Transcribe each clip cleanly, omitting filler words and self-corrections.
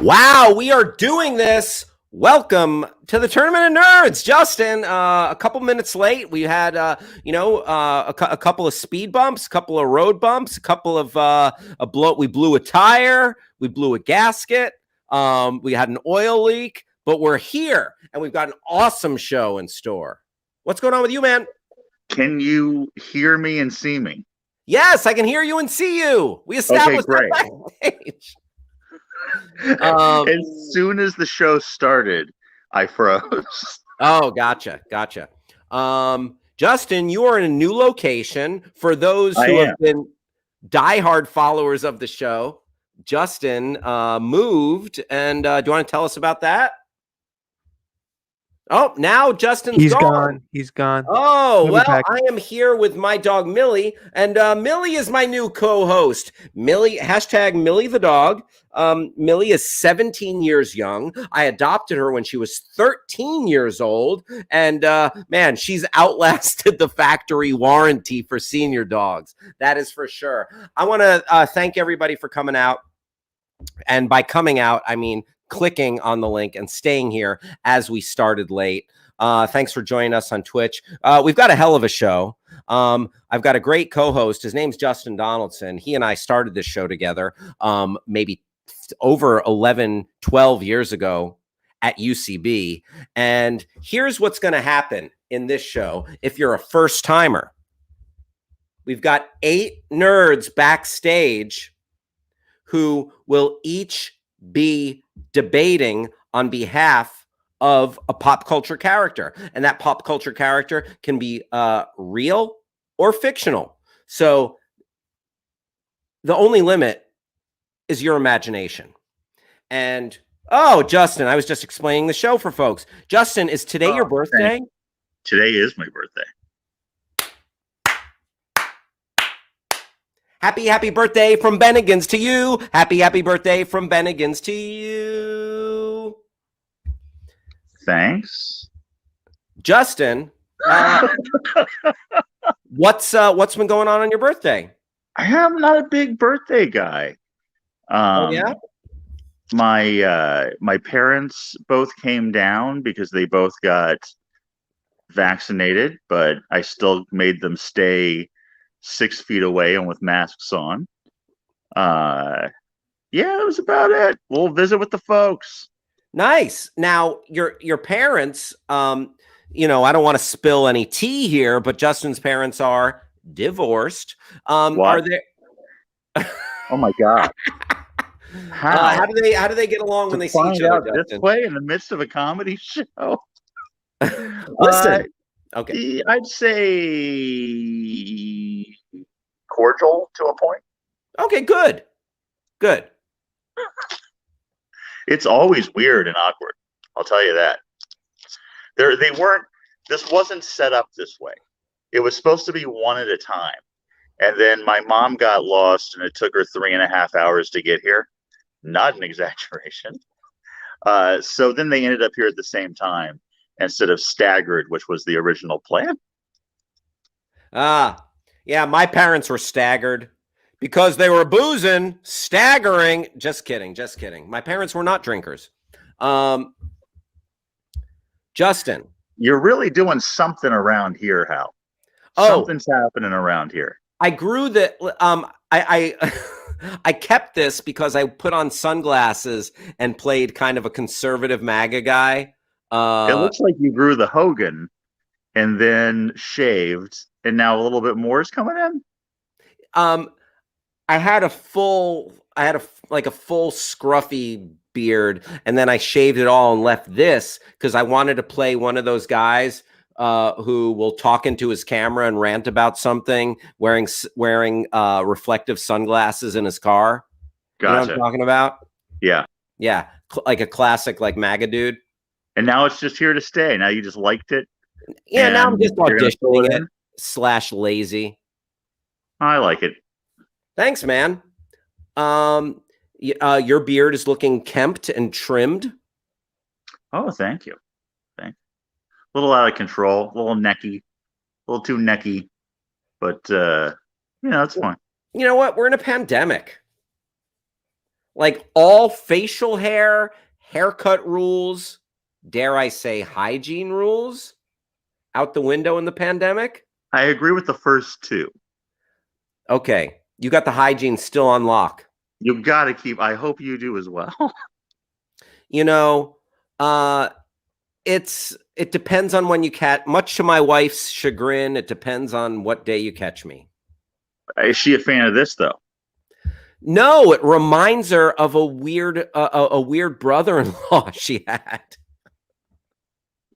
Wow, we are doing this. Welcome to the Tournament of Nerds, Justin. A couple minutes late. We had, a couple of speed bumps, a couple of road bumps, a couple of We blew a tire, we blew a gasket, we had an oil leak, but we're here and we've got an awesome show in store. What's going on with you, man? Can you hear me and see me? Yes, I can hear you and see you. We established great. that backstage. As soon as the show started, I froze. Oh, gotcha. Justin, you are in a new location. For those who have been diehard followers of the show, Justin moved. And do you want to tell us about that? Oh, now Justin's gone. He's gone. Oh, well, I am here with my dog, Millie. And Millie is my new co-host. Millie, hashtag Millie the dog. Millie is 17 years young. I adopted her when she was 13 years old. And man, she's outlasted the factory warranty for senior dogs. That is for sure. I want to thank everybody for coming out. And by coming out, I mean clicking on the link and staying here as we started late. Thanks for joining us on Twitch. We've got a hell of a show. I've got a great co-host. His name's Justin Donaldson. He and I started this show together maybe over 11, 12 years ago at UCB. And here's what's going to happen in this show if you're a first timer. We've got 8 nerds backstage who will each be debating on behalf of a pop culture character. And that pop culture character can be real or fictional. So the only limit is your imagination. And, oh, Justin, I was just explaining the show for folks. Justin, is today your birthday? Today is my birthday. Happy birthday from Bennigan's to you. Happy birthday from Bennigan's to you. Thanks. Justin, what's been going on your birthday? I am not a big birthday guy. Oh, yeah? My parents both came down because they both got vaccinated, but I still made them stay 6 feet away and with masks on. Yeah, that was about it. We'll visit with the folks. Nice. Now, your parents, I don't want to spill any tea here, but Justin's parents are divorced. Are they? Oh my God. How do they get along when they see each other? This way in the midst of a comedy show? Listen. Okay. I'd say cordial to a point. Okay, good. It's always weird and awkward. I'll tell you that. This wasn't set up this way. It was supposed to be one at a time. And then my mom got lost and it took her 3.5 hours to get here. Not an exaggeration. So then they ended up here at the same time instead of staggered, which was the original plan. Yeah, my parents were staggered because they were boozing, staggering. Just kidding. My parents were not drinkers. Justin. You're really doing something around here, Hal. Something's happening around here. I grew the I kept this because I put on sunglasses and played kind of a conservative MAGA guy. It looks like you grew the Hogan and then shaved, and now a little bit more is coming in. I had a full scruffy beard, and then I shaved it all and left this because I wanted to play one of those guys who will talk into his camera and rant about something, wearing reflective sunglasses in his car. Gotcha. You know what I'm talking about? Yeah. Like a classic, like MAGA dude. And now it's just here to stay. Now you just liked it. Yeah, now I'm just auditioning it / lazy. I like it. Thanks, man. Your beard is looking kempt and trimmed. Oh, thank you. A little out of control, a little necky, a little too necky, but it's fine. You know what? We're in a pandemic. Like all facial hair, haircut rules, dare I say hygiene rules out the window in the pandemic? I agree with the first two. Okay. You got the hygiene still on lock. You've got to keep, I hope you do as well. You know, it depends on when you catch, much to my wife's chagrin, it depends on what day you catch me. Is she a fan of this though? No, it reminds her of a weird brother-in-law she had.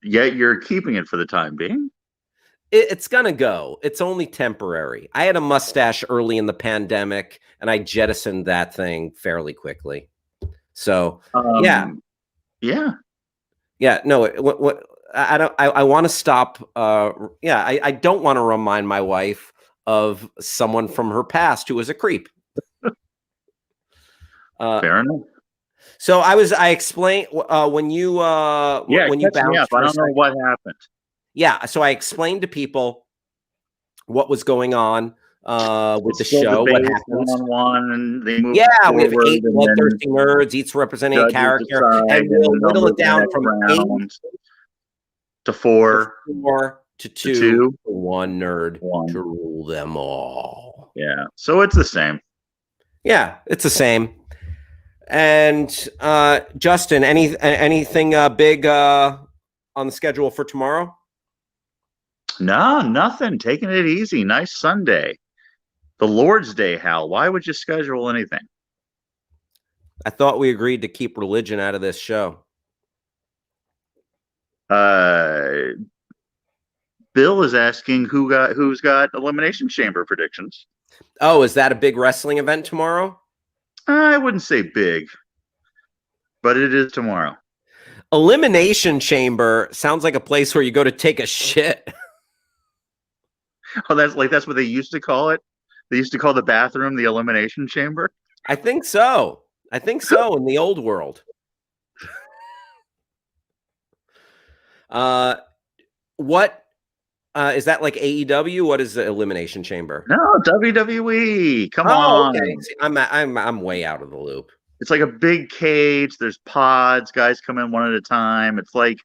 Yet you're keeping it for the time being. It's gonna go. It's only temporary. I had a mustache early in the pandemic, and I jettisoned that thing fairly quickly. So yeah. No. What I don't. I want to stop. I don't want to remind my wife of someone from her past who was a creep. Fair enough. So I explained when you when you bounced. I don't know what happened. Yeah, so I explained to people what was going on with the show, what happens. And they move we have 8 bloodthirsty nerds, each representing a character, and we'll whittle it down from 8 to 4 to 2 for 1 nerd to rule them all. Yeah, so it's the same. Yeah, it's the same. And Justin, anything big on the schedule for tomorrow? No, nothing. Taking it easy. Nice Sunday. The Lord's Day, Hal. Why would you schedule anything? I thought we agreed to keep religion out of this show. Bill is asking who's got Elimination Chamber predictions. Oh, is that a big wrestling event tomorrow? I wouldn't say big, but it is tomorrow. Elimination Chamber sounds like a place where you go to take a shit. Oh, that's what they used to call it. They used to call the bathroom the Elimination Chamber. I think so. In the old world. What is that, like AEW? What is the Elimination Chamber? No, WWE. Come on. Okay. See, I'm way out of the loop. It's like a big cage. There's pods. Guys come in one at a time. It's like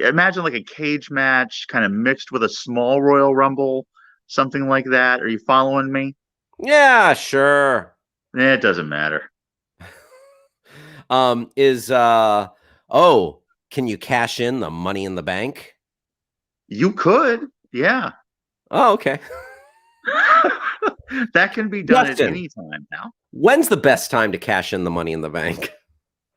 imagine like a cage match, kind of mixed with a small Royal Rumble, something like that. Are you following me? Yeah, sure. It doesn't matter. Can you cash in the Money in the Bank? You could, yeah. Oh, okay. That can be done Justin, at any time now. When's the best time to cash in the Money in the Bank?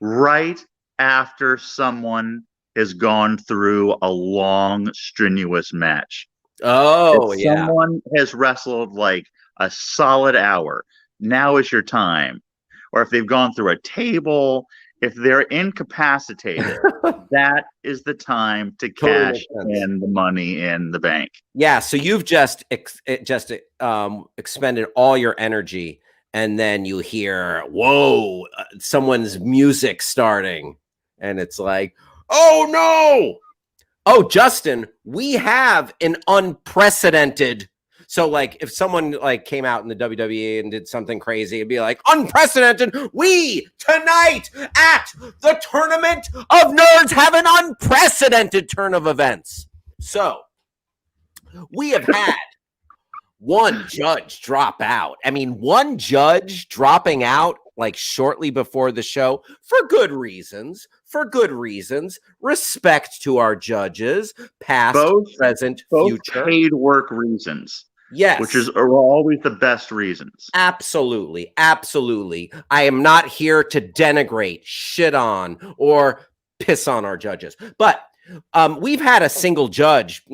Right after someone has gone through a long, strenuous match. Oh, if someone has wrestled like a solid hour, now is your time. Or if they've gone through a table, if they're incapacitated, that is the time to cash in the Money in the Bank. Yeah, so you've just expended all your energy, and then you hear, whoa, someone's music starting, and it's like, oh no! Oh, Justin, we have an unprecedented. So, like, if someone like came out in the WWE and did something crazy, it'd be like, unprecedented. We tonight at the Tournament of Nerds have an unprecedented turn of events. So, we have had one judge drop out. I mean, one judge dropping out like shortly before the show for good reasons. Respect to our judges, past, present, future. Paid work reasons. Yes. Which are always the best reasons. Absolutely. Absolutely. I am not here to denigrate, shit on, or piss on our judges. But we've had a single judge,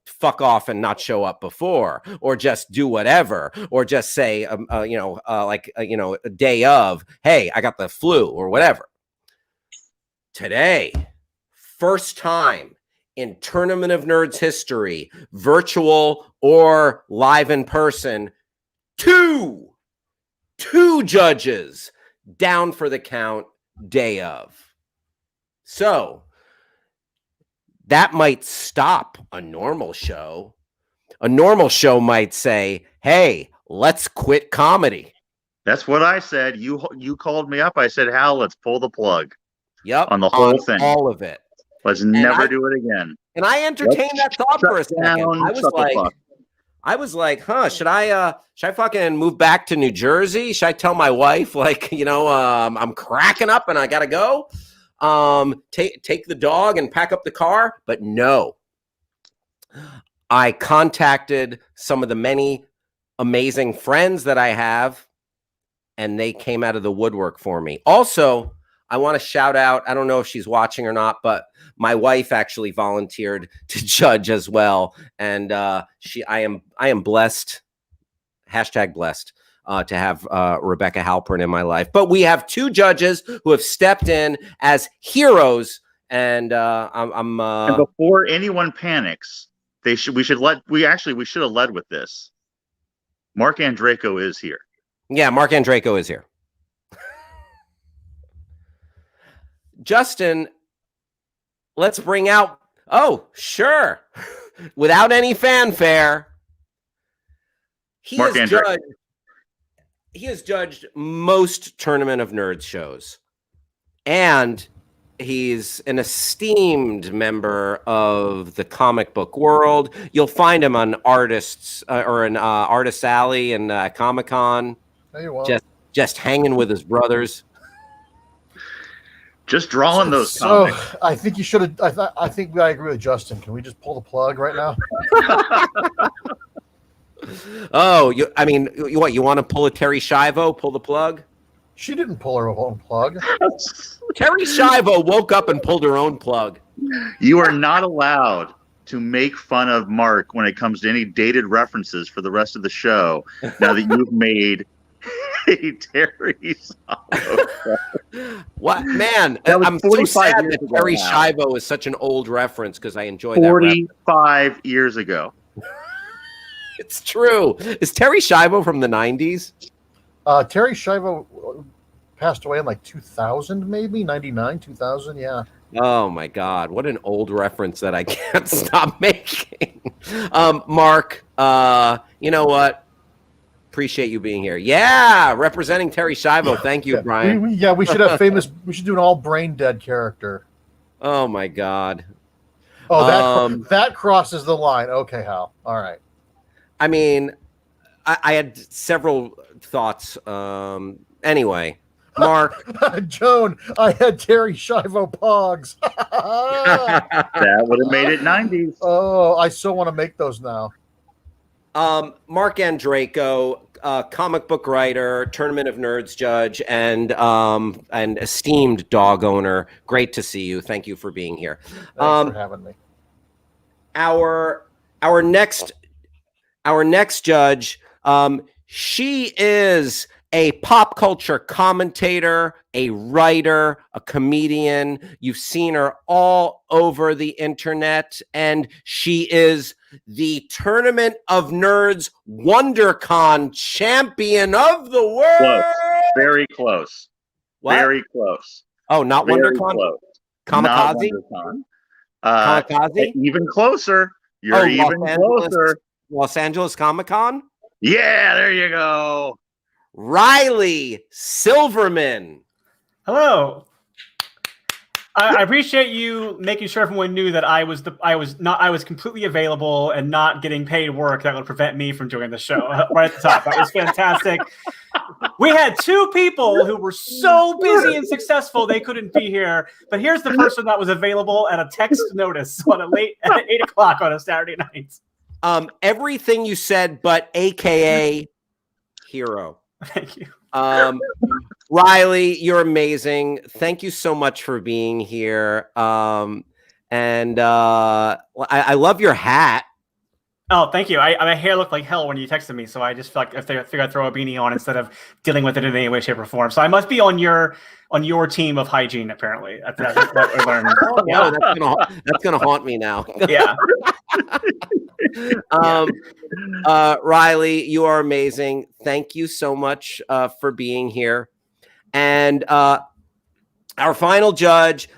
fuck off and not show up before, or just do whatever, or just say, a day of, hey, I got the flu or whatever. Today, first time in Tournament of Nerds history, virtual or live in person, two judges down for the count day of. So that might stop a normal show. A normal show might say, hey, let's quit comedy. That's what I said. You called me up. I said, Hal, let's pull the plug Yep. on the whole thing. All of it. Let's never do it again. And I entertained that thought for a second. I was like, huh, should I fucking move back to New Jersey? Should I tell my wife, like, I'm cracking up and I gotta go? Take the dog and pack up the car? But no. I contacted some of the many amazing friends that I have, and they came out of the woodwork for me. Also, I want to shout out, I don't know if she's watching or not, but my wife actually volunteered to judge as well. And I am blessed, #blessed, to have Rebecca Halpern in my life. But we have 2 judges who have stepped in as heroes. And and before anyone panics, we should have led with this. Mark Andreyko is here. Yeah, Mark Andreyko is here. Justin, let's bring out, sure, without any fanfare, he has judged most Tournament of Nerds shows, and he's an esteemed member of the comic book world. You'll find him on Artists Alley and Comic-Con, just hanging with his brothers. Just drawing those comics. So I think you should have. I think I agree with Justin. Can we just pull the plug right now? You want to pull a Terry Schiavo? Pull the plug? She didn't pull her own plug. Terry Schiavo woke up and pulled her own plug. You are not allowed to make fun of Mark when it comes to any dated references for the rest of the show. Now that you've made a Terry Schiavo. What, man? I'm so sad that Terry Schiavo is such an old reference because I enjoy that. 45 years ago. It's true. Is Terry Schiavo from the 90s? Terry Schiavo passed away in like 2000, maybe 99, 2000. Yeah. Oh my God! What an old reference that I can't stop making. Mark, you know what? Appreciate you being here. Yeah, representing Terry Schiavo. Thank you, Brian. We should have famous. We should do an all brain dead character. Oh my God. Oh, that crosses the line. Okay, Hal. All right. I mean, I had several thoughts. Anyway, Mark. Joan, I had Terry Schiavo Pogs. That would have made it 90s. Oh, I so want to make those now. Mark Andreyko, comic book writer, Tournament of Nerds judge, and esteemed dog owner. Great to see you. Thank you for being here. Thanks for having me. Our next judge, she is a pop culture commentator, a writer, a comedian. You've seen her all over the internet, and she is the Tournament of Nerds WonderCon champion of the world. Close. Very close. What? Very close. Oh, not Very WonderCon? close. Kamikaze? Kamikaze? Even closer. You're even closer. Los Angeles Comic-Con? Yeah, there you go. Riley Silverman. Hello. I appreciate you making sure everyone knew that I was completely available and not getting paid work that would prevent me from doing the show right at the top. That was fantastic. We had 2 people who were so busy and successful they couldn't be here, but here's the person that was available at a text notice at 8 o'clock on a Saturday night. Everything you said, but AKA hero. Thank you. Riley, you're amazing. Thank you so much for being here. I love your hat. Oh, thank you. My hair looked like hell when you texted me, so I just felt like I figured I'd throw a beanie on instead of dealing with it in any way, shape, or form. So I must be on your team of hygiene, apparently. That's what I learned. Yeah, that's gonna haunt me now. Yeah. Riley, you are amazing. Thank you so much for being here. And Our final judge,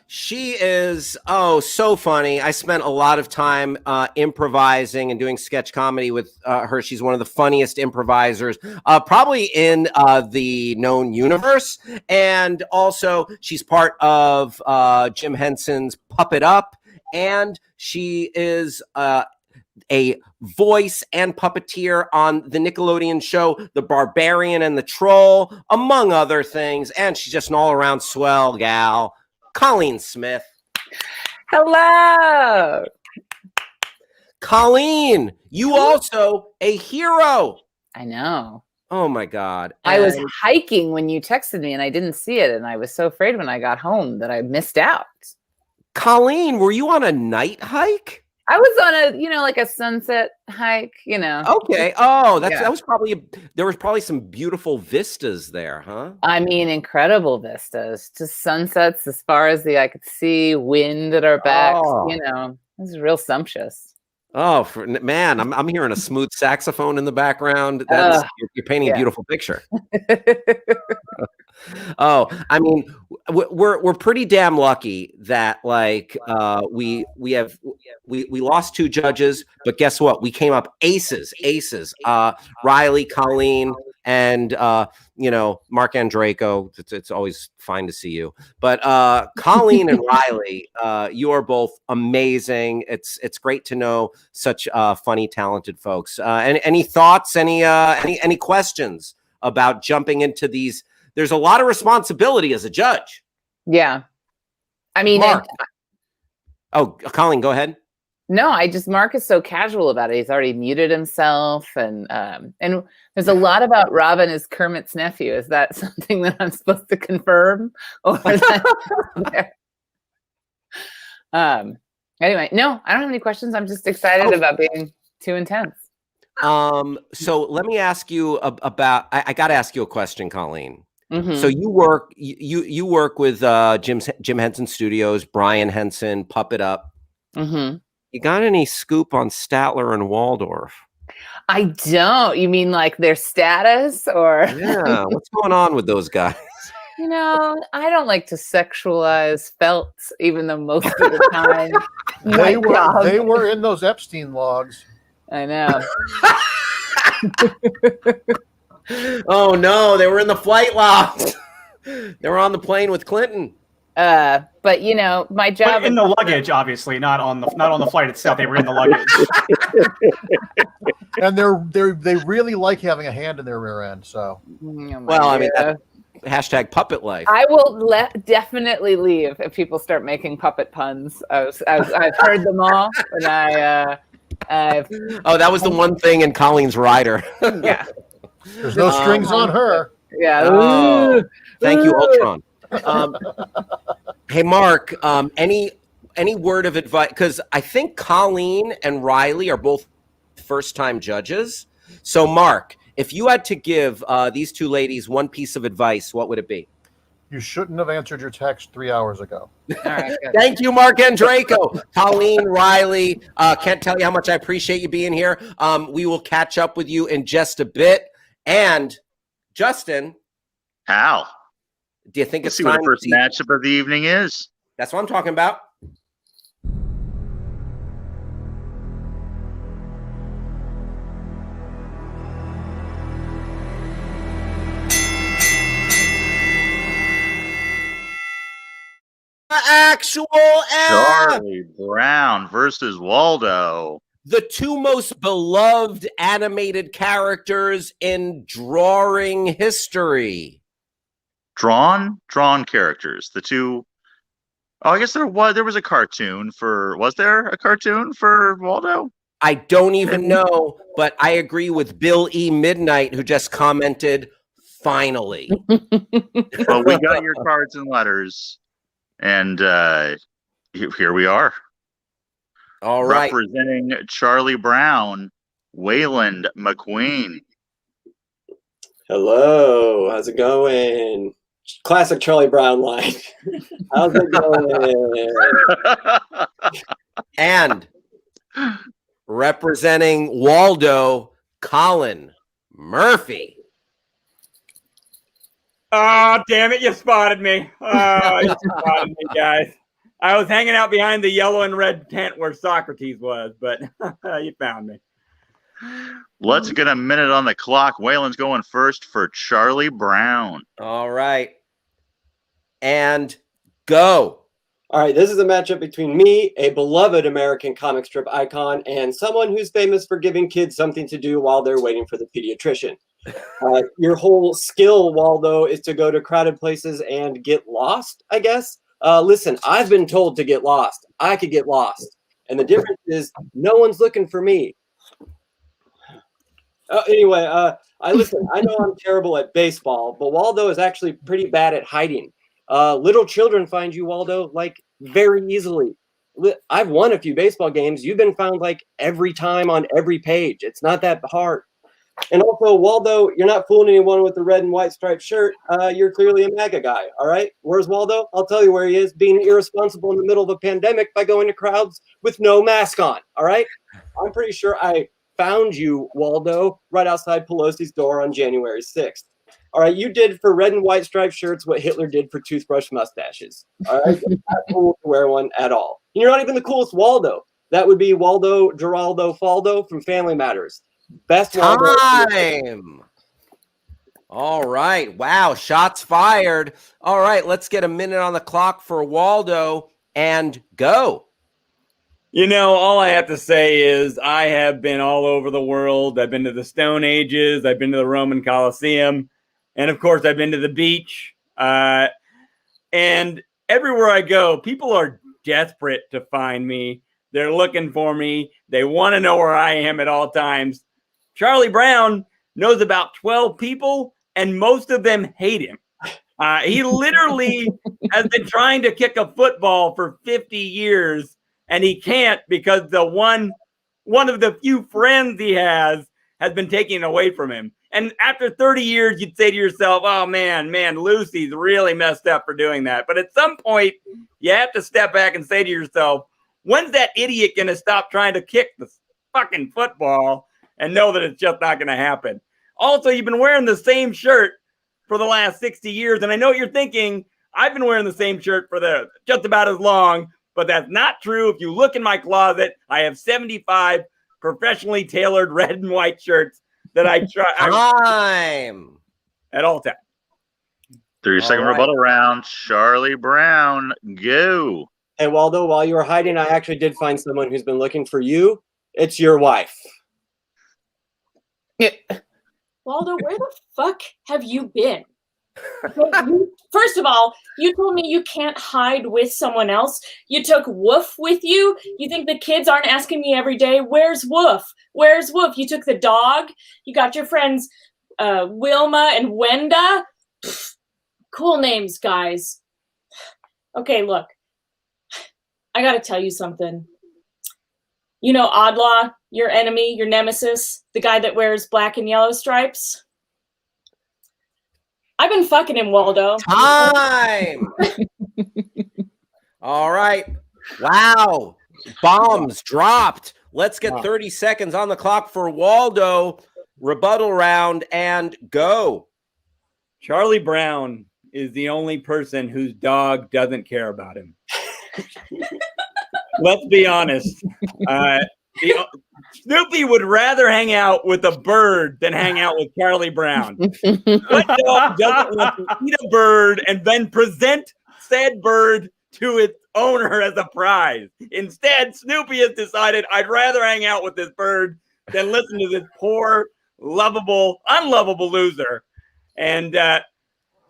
she is so funny. I spent a lot of time improvising and doing sketch comedy with her. She's one of the funniest improvisers, probably in the known universe, and also she's part of Jim Henson's Puppet Up, and she is a voice and puppeteer on the Nickelodeon show The Barbarian and the Troll, among other things. And she's just an all-around swell gal, Colleen Smith. Hello. Colleen, you also a hero. I know. Oh my God. I was hiking when you texted me and I didn't see it. And I was so afraid when I got home that I missed out. Colleen, were you on a night hike? I was on a, like a sunset hike, Okay. Oh, Yeah. that was there was probably some beautiful vistas there, huh? I mean, incredible vistas, just sunsets as far as the eye could see, wind at our backs, Oh. it was real sumptuous. Oh, man, I'm hearing a smooth saxophone in the background. You're painting a beautiful picture. Oh, I mean, we're pretty damn lucky that we lost 2 judges, but guess what? We came up aces. Riley, Colleen, and Mark Andraco. It's always fine to see you, but Colleen and Riley, you are both amazing. It's great to know such funny, talented folks. Any thoughts? Any questions about jumping into these? There's a lot of responsibility as a judge. Yeah. I mean, Mark. Colleen, go ahead. No, Mark is so casual about it. He's already muted himself, and there's a lot about Robin as Kermit's nephew. Is that something that I'm supposed to confirm, or is that anyway? No, I don't have any questions. I'm just excited about being too intense. So let me ask you about. I got to ask you a question, Colleen. Mm-hmm. So you work with Jim Henson Studios, Brian Henson, Puppet Up. Mm-hmm. You got any scoop on Statler and Waldorf? I don't. You mean like their status, or Yeah, what's going on with those guys? I don't like to sexualize Feltz, even though most of the time They were in those Epstein logs. I know. Oh no, they were in the flight logs. They were on the plane with Clinton. But my job But in the luggage, obviously, not on the flight itself. They were in the luggage. And they really like having a hand in their rear end. So Well, I mean, hashtag puppet life. I will definitely leave if people start making puppet puns. I've heard them all, and that was the one thing in Colleen's rider. Yeah. There's no strings on her. Yeah. Oh, thank you, Ultron. Hey, Mark, any word of advice? Because I think Colleen and Riley are both first-time judges. So, Mark, if you had to give these 2 ladies one piece of advice, what would it be? You shouldn't have answered your text 3 hours ago. All right, good. Thank you, Mark Andraco. Colleen, Riley, can't tell you how much I appreciate you being here. We will catch up with you in just a bit. And Justin, Al, do you think let's it's see what time the first to matchup of the evening is. That's what I'm talking about. Actual Charlie Brown versus Waldo. The 2 most beloved animated characters in drawing history. Drawn characters. The 2. Oh, I guess there was a cartoon for. Was there a cartoon for Waldo? I don't even know, but I agree with Bill E. Midnight, who just commented, finally. Well, we got your cards and letters, and here we are. All right. Representing Charlie Brown, Wayland McQueen. Hello, how's it going? Classic Charlie Brown line. How's it going? And representing Waldo, Colin Murphy. Oh, damn it. You spotted me. Oh, you spotted me, guys. I was hanging out behind the yellow and red tent where Socrates was, but you found me. Let's get a minute on the clock. Waylon's going first for Charlie Brown. All right. And go. All right, this is a matchup between me, a beloved American comic strip icon, and someone who's famous for giving kids something to do while they're waiting for the pediatrician. Your whole skill, Waldo, is to go to crowded places and get lost, I guess. Listen, I've been told to get lost. I could get lost. And the difference is no one's looking for me. Anyway, I know I'm terrible at baseball, but Waldo is actually pretty bad at hiding. Little children find you, Waldo, like very easily. I've won a few baseball games. You've been found like every time on every page. It's not that hard. And also, Waldo, you're not fooling anyone with the red and white striped shirt. You're clearly a MAGA guy, all right? Where's Waldo? I'll tell you where he is, being irresponsible in the middle of a pandemic by going to crowds with no mask on, all right? I'm pretty sure I found you, Waldo, right outside Pelosi's door on January 6th. All right, you did for red and white striped shirts what Hitler did for toothbrush mustaches. All right, you're not cool to wear one at all. And you're not even the coolest Waldo. That would be Waldo Geraldo Faldo from Family Matters. Best Waldo. Time. All right. Wow. Shots fired. All right. Let's get a minute on the clock for Waldo and go. You know, all I have to say is I have been all over the world. I've been to the Stone Ages. I've been to the Roman Colosseum. And, of course, I've been to the beach. And everywhere I go, people are desperate to find me. They're looking for me. They want to know where I am at all times. Charlie Brown knows about 12 people, and most of them hate him. He literally has been trying to kick a football for 50 years, and he can't because the one of the few friends he has been taken away from him. And after 30 years, you'd say to yourself, oh, man, Lucy's really messed up for doing that. But at some point, you have to step back and say to yourself, when's that idiot going to stop trying to kick the fucking football and know that it's just not going to happen? Also, you've been wearing the same shirt for the last 60 years. And I know what you're thinking. I've been wearing the same shirt for just about as long, but that's not true. If you look in my closet, I have 75 professionally tailored red and white shirts that I try Time. at all times. 30-second right. rebuttal round. Charlie Brown, go. Hey, Waldo, while you were hiding, I actually did find someone who's been looking for you. It's your wife. Waldo, where the fuck have you been? First of all, you told me you can't hide with someone else. You took Woof with you. You think the kids aren't asking me every day, where's Woof? Where's Woof? You took the dog. You got your friends Wilma and Wenda. Pfft, cool names, guys. Okay, look. I gotta tell you something. You know Oddlaw, your enemy, your nemesis, the guy that wears black and yellow stripes? I've been fucking him, Waldo. Time. All right. Wow. Bombs dropped. Let's get 30 seconds on the clock for Waldo. Rebuttal round and go. Charlie Brown is the only person whose dog doesn't care about him. Let's be honest. Snoopy would rather hang out with a bird than hang out with Charlie Brown. What dog doesn't want to eat a bird and then present said bird to its owner as a prize? Instead, Snoopy has decided, I'd rather hang out with this bird than listen to this poor, lovable, unlovable loser. And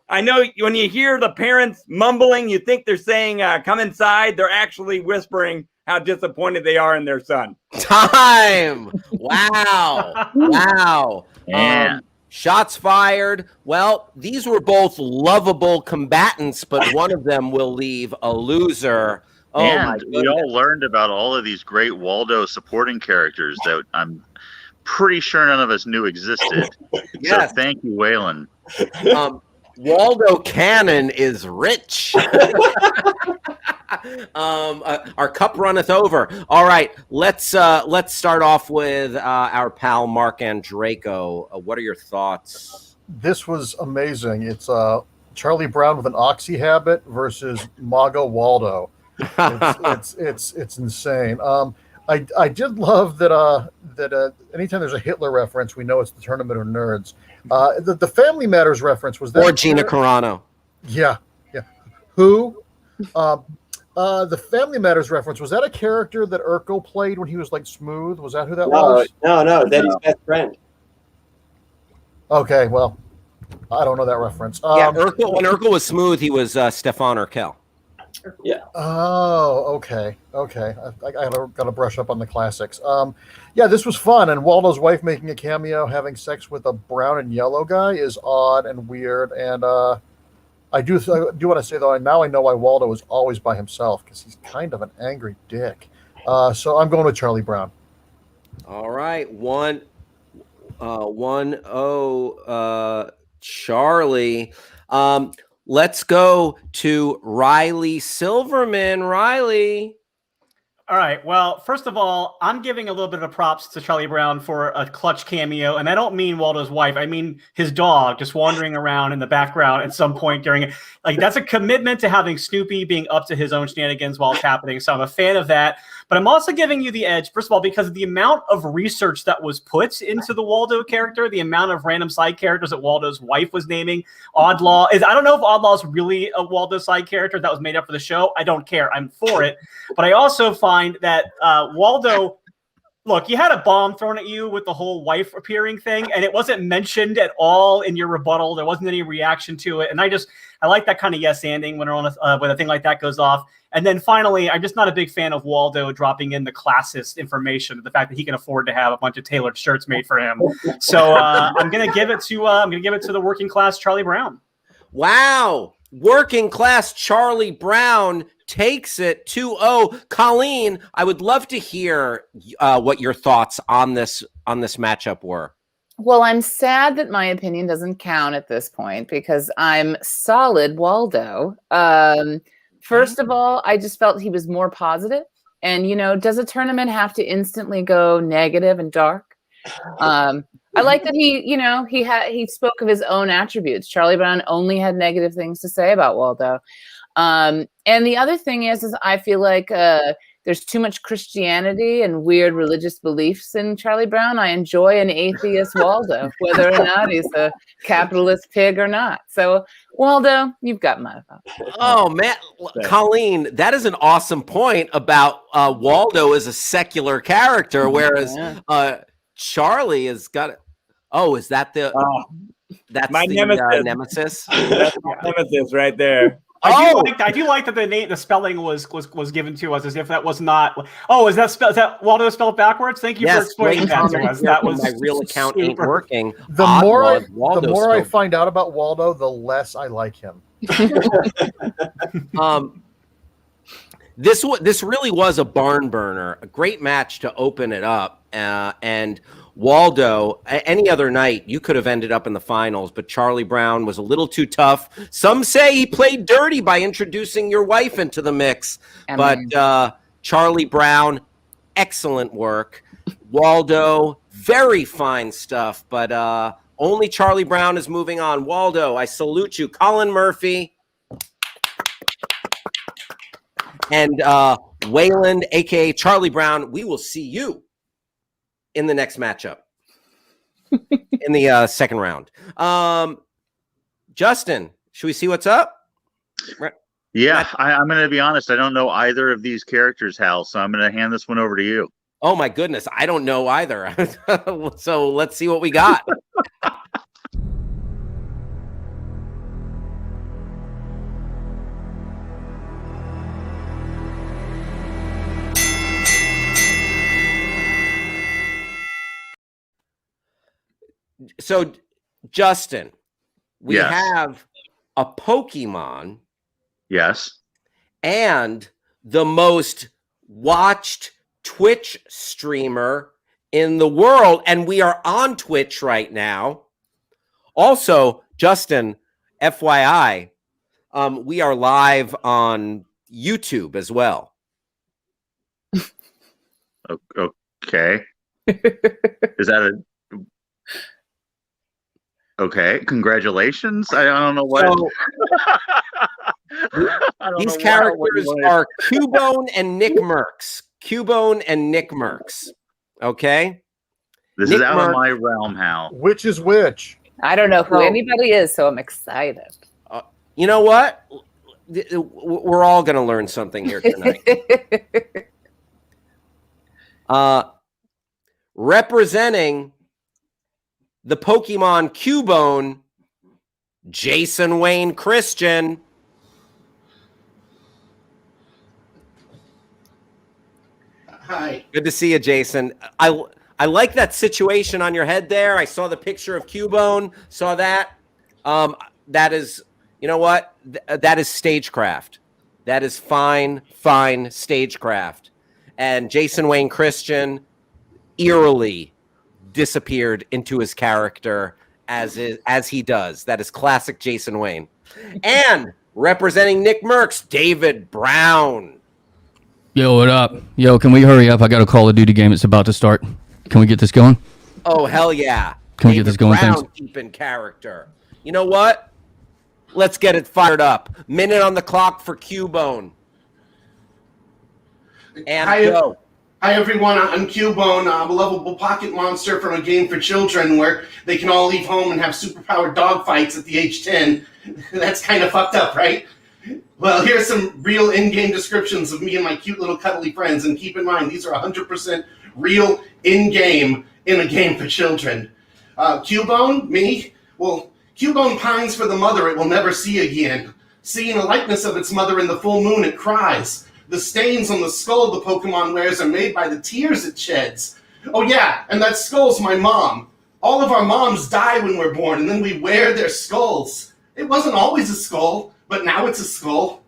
I know when you hear the parents mumbling, you think they're saying, come inside. They're actually whispering how disappointed they are in their son. Time. Wow. Wow. Yeah. Shots fired. Well, these were both lovable combatants, but one of them will leave a loser. Oh, my And goodness. we all learned about all of these great Waldo supporting characters that I'm pretty sure none of us knew existed. Yes. So thank you, Waylon. Waldo Cannon is rich. Our cup runneth over. All right, let's start off with our pal Mark Andraco. What are your thoughts? This was amazing. It's Charlie Brown with an oxy habit versus Mago Waldo. It's insane. I did love that anytime there's a Hitler reference, we know it's the Tournament of Nerds. The Family Matters reference was that Or Gina Carano. Yeah. Who? The Family Matters reference, was that a character that Urkel played when he was like Smooth? Was that who that was? No, Eddie's best friend. Okay, well, I don't know that reference. Yeah, Urkel, when Urkel was Smooth, he was Stefan Urkel. Yeah. Oh, okay. I gotta brush up on the classics. Yeah, this was fun, and Waldo's wife making a cameo, having sex with a brown and yellow guy is odd and weird. And I do want to say though, now I know why Waldo is always by himself, because he's kind of an angry dick. So I'm going with Charlie Brown. All right, 1-0, Charlie. Let's go to Riley Silverman. Riley. All right. Well, first of all, I'm giving a little bit of props to Charlie Brown for a clutch cameo, and I don't mean Waldo's wife. I mean his dog just wandering around in the background at some point during it. Like, that's a commitment to having Snoopy being up to his own shenanigans while it's happening. So I'm a fan of that. But I'm also giving you the edge, first of all, because of the amount of research that was put into the Waldo character, the amount of random side characters that Waldo's wife was naming. Oddlaw is, I don't know if Oddlaw is really a Waldo side character that was made up for the show. I don't care. I'm for it. But I also find that Waldo, look, you had a bomb thrown at you with the whole wife appearing thing, and it wasn't mentioned at all in your rebuttal. There wasn't any reaction to it. And I like that kind of yes-anding when a thing like that goes off. And then finally, I'm just not a big fan of Waldo dropping in the classist information, the fact that he can afford to have a bunch of tailored shirts made for him. So I'm gonna give it to the working class Charlie Brown. Wow, working class Charlie Brown takes it 2-0. Colleen, I would love to hear what your thoughts on this matchup were. Well, I'm sad that my opinion doesn't count at this point because I'm solid Waldo. First of all, I just felt he was more positive. And, does a tournament have to instantly go negative and dark? I like that he spoke of his own attributes. Charlie Brown only had negative things to say about Waldo. And the other thing is I feel like there's too much Christianity and weird religious beliefs in Charlie Brown. I enjoy an atheist Waldo, whether or not he's a capitalist pig or not. So, Waldo, you've got my vote. Oh, man. Colleen, that is an awesome point about Waldo as a secular character, whereas Charlie has got... Oh, is that that's my the nemesis? nemesis? That's my nemesis right there. I do like that the spelling was given to us as if that was not. Oh, is that Waldo spelled backwards? Thank you for explaining that to us. That was my real account ain't working. The more I find out about Waldo, the less I like him. This really was a barn burner, a great match to open it up, and Waldo, any other night, you could have ended up in the finals, but Charlie Brown was a little too tough. Some say he played dirty by introducing your wife into the mix, but Charlie Brown, excellent work. Waldo, very fine stuff, but only Charlie Brown is moving on. Waldo, I salute you. Colin Murphy and Wayland, a.k.a. Charlie Brown, we will see you in the next matchup in the second round. Justin, should we see what's up? Yeah, I'm going to be honest. I don't know either of these characters, Hal, so I'm going to hand this one over to you. Oh, my goodness. I don't know either. So let's see what we got. So, Justin, we have a Pokemon. Yes. And the most watched Twitch streamer in the world. And we are on Twitch right now. Also, Justin, FYI, we are live on YouTube as well. Okay. Is that Okay, congratulations. I don't know what. So I don't these know characters are Cubone and Nick Merckx. Cubone and Nick Merckx. Okay. This Nick is out of Merckx. my realm, Hal. Which is which? I don't know who So- anybody is, so I'm excited. You know what? We're all going to learn something here tonight. Representing the Pokemon Cubone, Jason Wayne Christian. Hi. Good to see you, Jason. I like that situation on your head there. I saw the picture of Cubone. Saw that. That is, you know what? That is stagecraft. That is fine stagecraft. And Jason Wayne Christian eerily disappeared into his character as he does. That is classic Jason Wayne. And representing Nick Merckx, David Brown. Yo, what up? Yo, can we hurry up? I got a Call of Duty game. It's about to start. Can we get this going? Oh, hell yeah. Can we get this going? Brown, Thanks. deep in character. You know what? Let's get it fired up. Minute on the clock for Cubone. And Hi, go. Hi everyone, I'm Cubone, a lovable pocket monster from a game for children where they can all leave home and have superpowered dogfights at the age 10. That's kind of fucked up, right? Well, here's some real in-game descriptions of me and my cute little cuddly friends, and keep in mind, these are 100% real in-game in a game for children. Cubone, me? Well, Cubone pines for the mother it will never see again. Seeing a likeness of its mother in the full moon, it cries. The stains on the skull the Pokemon wears are made by the tears it sheds. Oh yeah, and that skull's my mom. All of our moms die when we're born, and then we wear their skulls. It wasn't always a skull, but now it's a skull.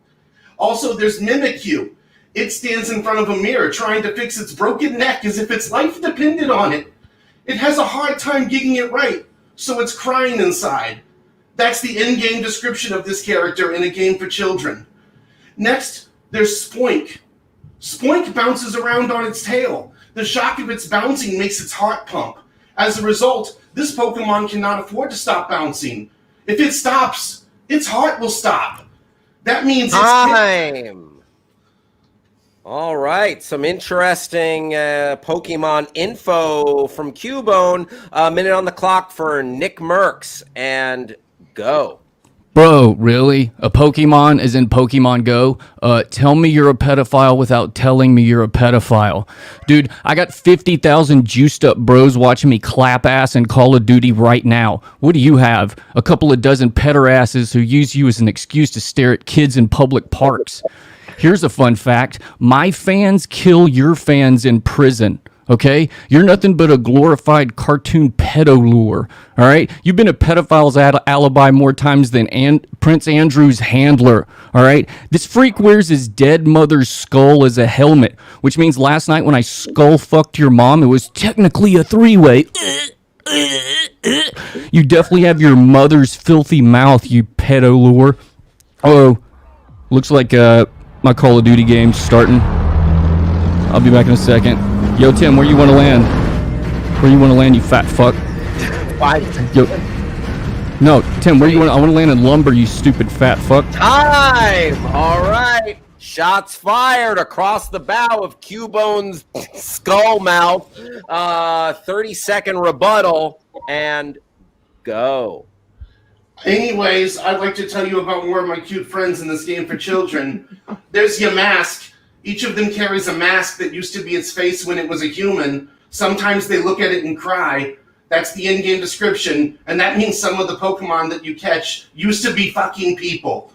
Also, there's Mimikyu. It stands in front of a mirror trying to fix its broken neck as if its life depended on it. It has a hard time getting it right, so it's crying inside. That's the in-game description of this character in a game for children. Next, there's Spoink. Spoink bounces around on its tail. The shock of its bouncing makes its heart pump. As a result, this Pokemon cannot afford to stop bouncing. If it stops, its heart will stop. That means it's... Time. All right. Some interesting Pokemon info from Cubone. A minute on the clock for Nick Merckx. And go. Bro, really? A Pokemon is in Pokemon Go? Tell me you're a pedophile without telling me you're a pedophile. Dude, I got 50,000 juiced up bros watching me clap ass in Call of Duty right now. What do you have? A couple of dozen pederasses who use you as an excuse to stare at kids in public parks. Here's a fun fact. My fans kill your fans in prison. Okay? You're nothing but a glorified cartoon pedo lure. All right? You've been a pedophile's alibi more times than Prince Andrew's handler. All right? This freak wears his dead mother's skull as a helmet, which means last night when I skull fucked your mom, it was technically a three-way. You definitely have your mother's filthy mouth, you pedo lure. Oh, looks like my Call of Duty game's starting. I'll be back in a second. Yo, Tim, where you want to land? Where you want to land, you fat fuck? Yo, no, Tim, where you want? I want to land in lumber, you stupid fat fuck. Time. All right. Shots fired across the bow of Cubone's skull mouth. 30-second rebuttal and go. Anyways, I'd like to tell you about more of my cute friends in this game for children. There's Yamask. Each of them carries a mask that used to be its face when it was a human. Sometimes they look at it and cry. That's the in-game description, and that means some of the Pokemon that you catch used to be fucking people.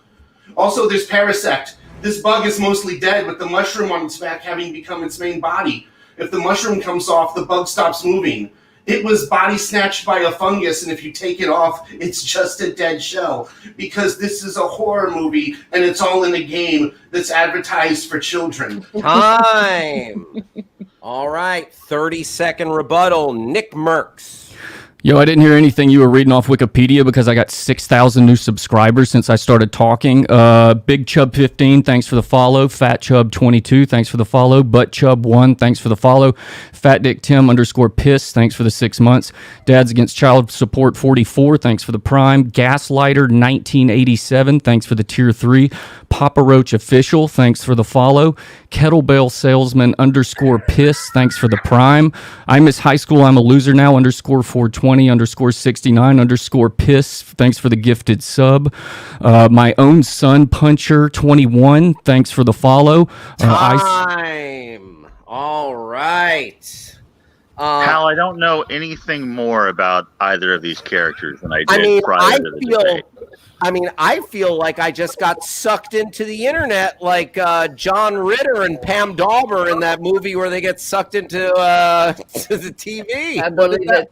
Also, there's Parasect. This bug is mostly dead, with the mushroom on its back having become its main body. If the mushroom comes off, the bug stops moving. It was body snatched by a fungus, and if you take it off, it's just a dead shell. Because this is a horror movie, and it's all in a game that's advertised for children. Time. All right. 30-second rebuttal. Nick Merckx. Yo, I didn't hear anything you were reading off Wikipedia because I got 6,000 new subscribers since I started talking. Big Chub 15, thanks for the follow. Fat Chub 22, thanks for the follow. Butt Chub 1, thanks for the follow. Fat Dick Tim _piss, thanks for the 6 months. Dads Against Child Support 44, thanks for the prime. Gaslighter 1987, thanks for the tier 3. Papa Roach Official, thanks for the follow. Kettlebell Salesman _piss, thanks for the prime. I miss high school, I'm a loser now _420 _69 _piss, thanks for the gifted sub. My own son Puncher 21, thanks for the follow. Time. All right. Hal, I don't know anything more about either of these characters than I did I mean, prior to the debate. I feel like I just got sucked into the internet like John Ritter and Pam Dauber in that movie where they get sucked into to the TV. I believe it.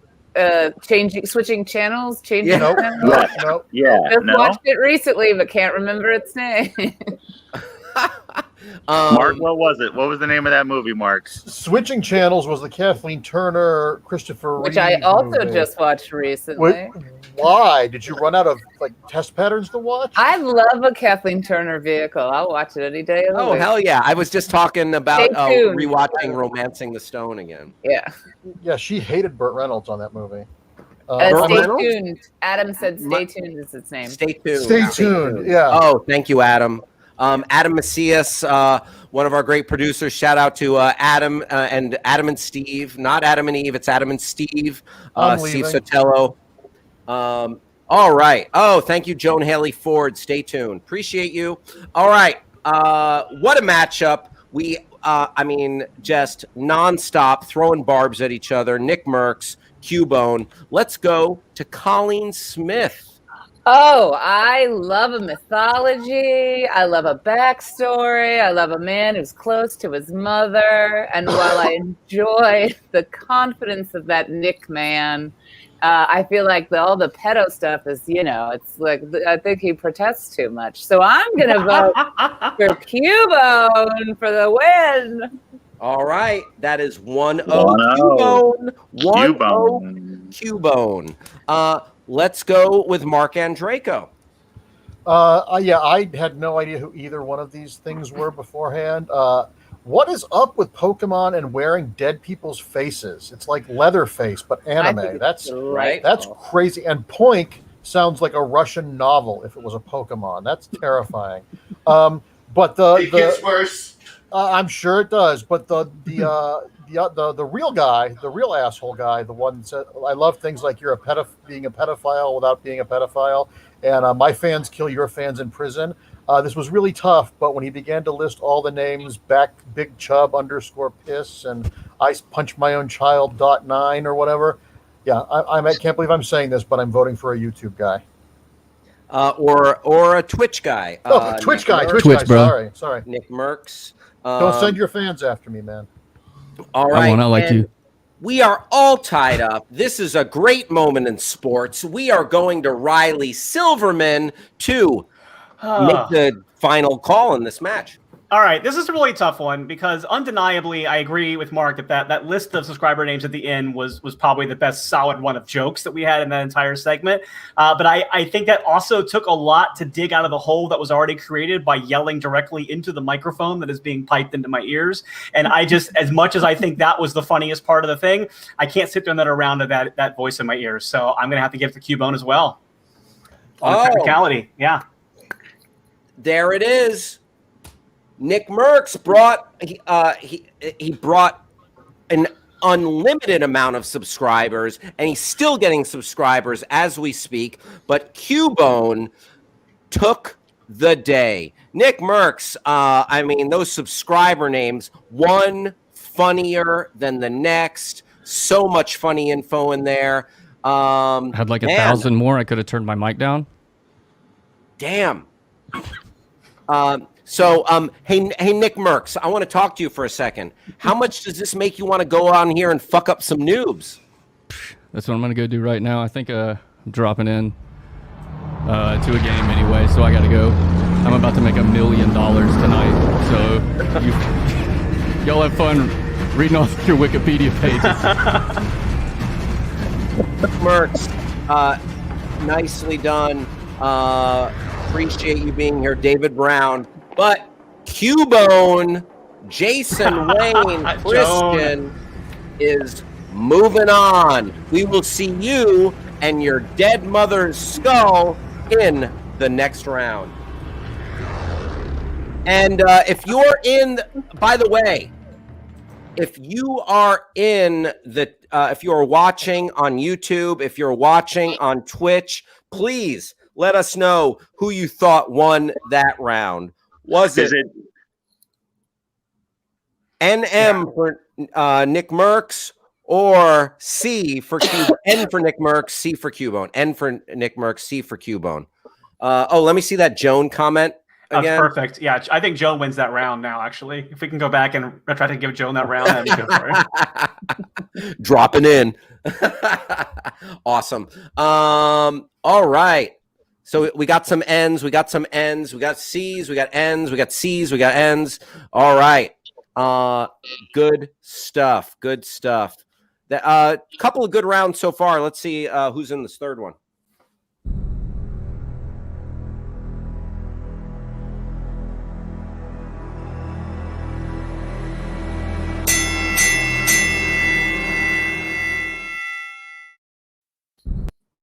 Switching channels, changing Yeah. channels. Nope. Yeah, Just no. watched it recently, but can't remember its name. Mark, what was it? What was the name of that movie, Mark? Switching Channels was the Kathleen Turner, Christopher Which Reeve I also movie. just watched recently. Why? Did you run out of like test patterns to watch? I love a Kathleen Turner vehicle. I'll watch it any day of the Oh, week. hell yeah. I was just talking about Stay tuned. rewatching Romancing the Stone again. Yeah. Yeah, she hated Burt Reynolds on that movie. Stay Reynolds? tuned. Adam said stay tuned is its name. Stay tuned. Stay tuned. Yeah. Oh, thank you, Adam. Adam Macias, one of our great producers. Shout out to Adam and Steve. Not Adam and Eve. It's Adam and Steve. I'm Steve leaving. Sotelo. All right. Oh, thank you, Joan Haley Ford. Stay tuned. Appreciate you. All right. What a matchup. We, just nonstop throwing barbs at each other. Nick Merckx, Q-Bone. Let's go to Colleen Smith. Oh, I love a mythology. I love a backstory. I love a man who's close to his mother. And while I enjoy the confidence of that Nick man, I feel like all the pedo stuff is, it's like, I think he protests too much. So I'm going to vote for Q-Bone for the win. All right. That is 1-0 1-0. Q-Bone. 1-0 Q-Bone. Q-Bone. Let's go with Mark Andreyko. Yeah, I had no idea who either one of these things were beforehand. What is up with Pokemon and wearing dead people's faces? It's like Leatherface, but anime. That's right. That's crazy. And Poink sounds like a Russian novel if it was a Pokemon. That's terrifying. But It gets worse. I'm sure it does. But the real guy, the real asshole guy, the one that said, I love things like you're being a pedophile without being a pedophile, and my fans kill your fans in prison. This was really tough, but when he began to list all the names, Big Chub _piss and I punch my own child .9 or whatever. Yeah, I can't believe I'm saying this, but I'm voting for a YouTube guy. Or a Twitch guy. Twitch guy, bro. Sorry. Nick Merckx. Don't send your fans after me, man. All right. I want to like and you. We are all tied up. This is a great moment in sports. We are going to Riley Silverman to make the final call in this match. All right, this is a really tough one because undeniably, I agree with Mark that list of subscriber names at the end was probably the best solid one of jokes that we had in that entire segment. But I think that also took a lot to dig out of the hole that was already created by yelling directly into the microphone that is being piped into my ears. And I just, as much as I think that was the funniest part of the thing, I can't sit there and let it around to that voice in my ears. So I'm going to have to give it to Q-Bone as well. On a technicality, yeah. There it is. Nick Merckx brought he brought an unlimited amount of subscribers, and he's still getting subscribers as we speak. But Q-Bone took the day. Nick Merckx, those subscriber names, one funnier than the next. So much funny info in there. Had like 1,000 more. I could have turned my mic down. Damn. Hey, Nick Merckx, I want to talk to you for a second. How much does this make you want to go on here and fuck up some noobs? That's what I'm going to go do right now. I think I'm dropping in to a game anyway, so I got to go. I'm about to make $1 million tonight, so y'all have fun reading off your Wikipedia pages. Merks, nicely done. Appreciate you being here, David Brown. But Cubone, Jason Wayne, Christian is moving on. We will see you and your dead mother's skull in the next round. And if you're in, by the way, if you are in the, if you are watching on YouTube, if you're watching on Twitch, please let us know who you thought won that round. Was it NM for Nick Merckx or C for Cubone? N for Nick Merckx, C for Cubone. N for Nick Merckx, C for Cubone. Let me see that Joan comment again. Perfect. Yeah, I think Joan wins that round now, actually. If we can go back and try to give Joan that round, that'd be good for it. Dropping in. Awesome. All right. So we got some N's, we got some N's, we got C's, we got N's, we got C's, we got N's. All right. Good stuff. Good stuff. A couple of good rounds so far. Let's see who's in this third one.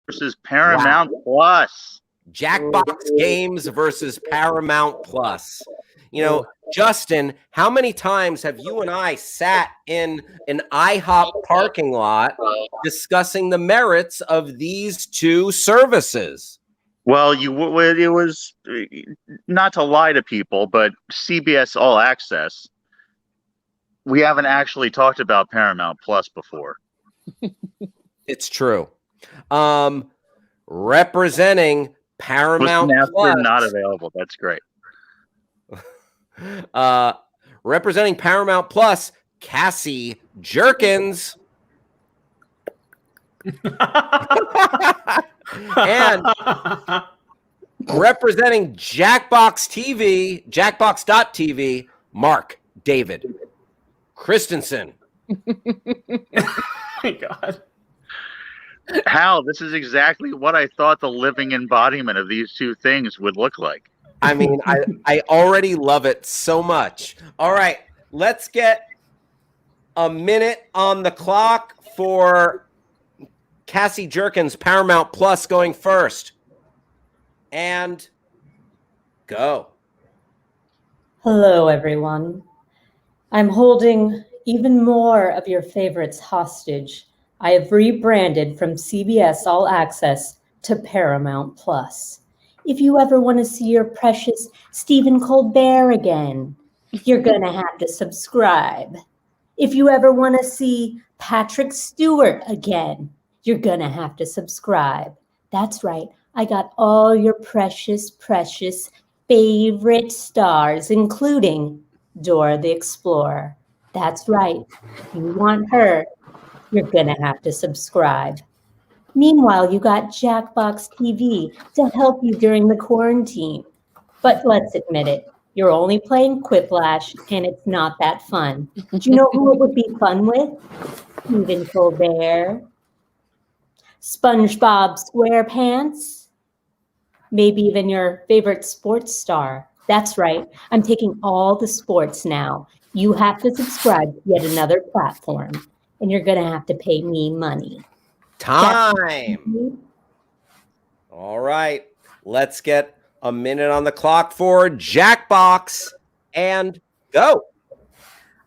Versus Paramount Plus. Jackbox Games versus Paramount Plus. You know, Justin, how many times have you and I sat in an IHOP parking lot discussing the merits of these two services? Well, it was, not to lie to people, but CBS All Access, we haven't actually talked about Paramount Plus before. It's true. Representing Paramount Plus, not available. That's great. Representing Paramount Plus, Cassie Jerkins. And representing Jackbox.TV, Mark David Christensen. My God. Hal, this is exactly what I thought the living embodiment of these two things would look like. I mean, I already love it so much. All right, let's get a minute on the clock for Cassie Jerkins, Paramount Plus, going first. And go. Hello, everyone. I'm holding even more of your favorites hostage. I have rebranded from CBS All Access to Paramount Plus. If you ever want to see your precious Stephen Colbert again, you're going to have to subscribe. If you ever want to see Patrick Stewart again, you're going to have to subscribe. That's right. I got all your precious, precious favorite stars, including Dora the Explorer. That's right. If you want her, you're going to have to subscribe. Meanwhile, you got Jackbox TV to help you during the quarantine. But let's admit it, you're only playing Quiplash and it's not that fun. Do you know who it would be fun with? Stephen Colbert, SpongeBob SquarePants, maybe even your favorite sports star. That's right, I'm taking all the sports now. You have to subscribe to yet another platform, and you're going to have to pay me money. Time. All right. Let's get a minute on the clock for Jackbox and go.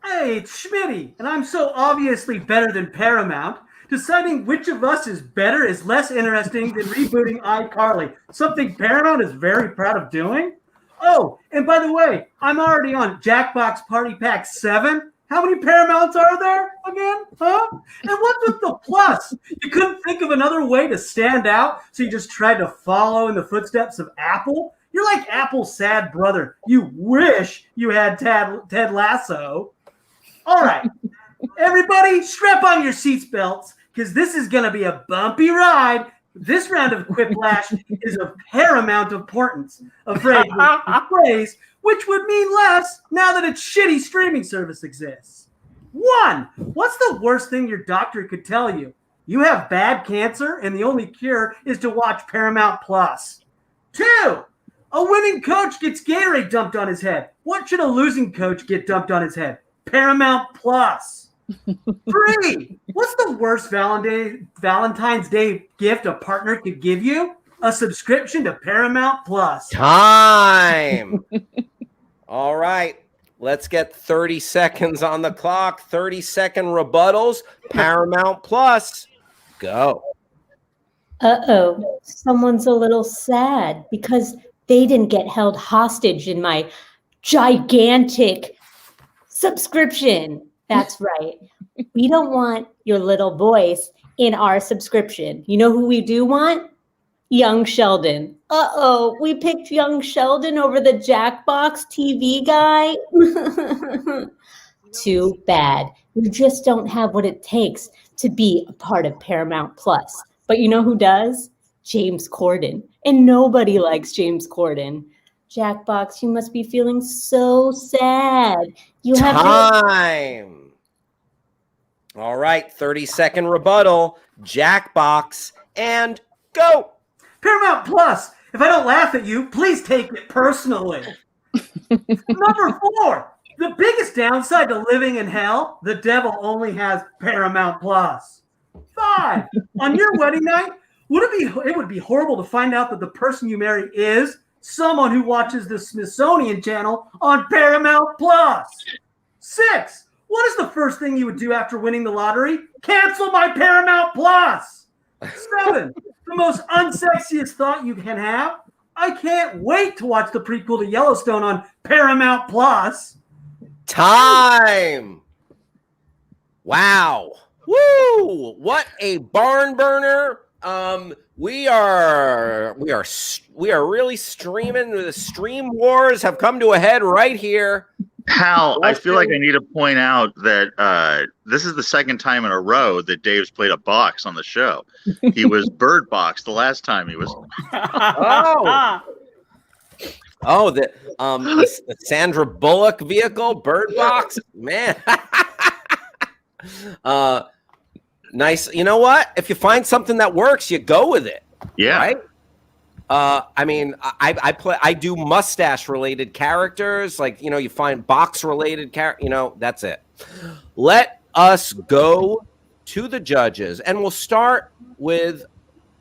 Hey, it's Schmitty, and I'm so obviously better than Paramount. Deciding which of us is better is less interesting than rebooting iCarly, something Paramount is very proud of doing. Oh, and by the way, I'm already on Jackbox Party Pack 7. How many Paramounts are there again? Huh? And what's with the plus? You couldn't think of another way to stand out, so you just tried to follow in the footsteps of Apple? You're like Apple's sad brother. You wish you had Ted Lasso. All right, everybody, strap on your seatbelts, because this is going to be a bumpy ride. This round of Quiplash is of paramount importance. A phrase which would mean less now that a shitty streaming service exists. 1. What's the worst thing your doctor could tell you? You have bad cancer, and the only cure is to watch Paramount Plus. 2, a winning coach gets Gatorade dumped on his head. What should a losing coach get dumped on his head? Paramount Plus. 3, what's the worst Valentine's Day gift a partner could give you? A subscription to Paramount Plus. Time. All right. Let's get 30 seconds on the clock. 30-second rebuttals. Paramount Plus. Go. Uh-oh, someone's a little sad because they didn't get held hostage in my gigantic subscription. That's right. We don't want your little voice in our subscription. You know who we do want? Young Sheldon. Uh-oh, we picked Young Sheldon over the Jackbox TV guy. Too bad. You just don't have what it takes to be a part of Paramount Plus. But you know who does? James Corden. And nobody likes James Corden. Jackbox, you must be feeling so sad. You have Time. All right, 30-second rebuttal. Jackbox and go. Paramount Plus. If I don't laugh at you, please take it personally. Number 4. The biggest downside to living in hell, the devil only has Paramount Plus. 5. On your wedding night, it would be horrible to find out that the person you marry is someone who watches the Smithsonian Channel on Paramount Plus. 6. What is the first thing you would do after winning the lottery? Cancel my Paramount Plus. 7. The most unsexiest thought you can have. I can't wait to watch the prequel to Yellowstone on Paramount Plus. Time. Wow. Woo! What a barn burner. We are really streaming. The stream wars have come to a head right here. Hal, I feel like I need to point out that this is the second time in a row that Dave's played a box on the show. He was Bird Box the last time he was. The Sandra Bullock vehicle, Bird Box, man. Nice. You know what? If you find something that works, you go with it. Yeah. Right? I mean, I do mustache related characters, like, you find box related that's it. Let us go to the judges, and we'll start with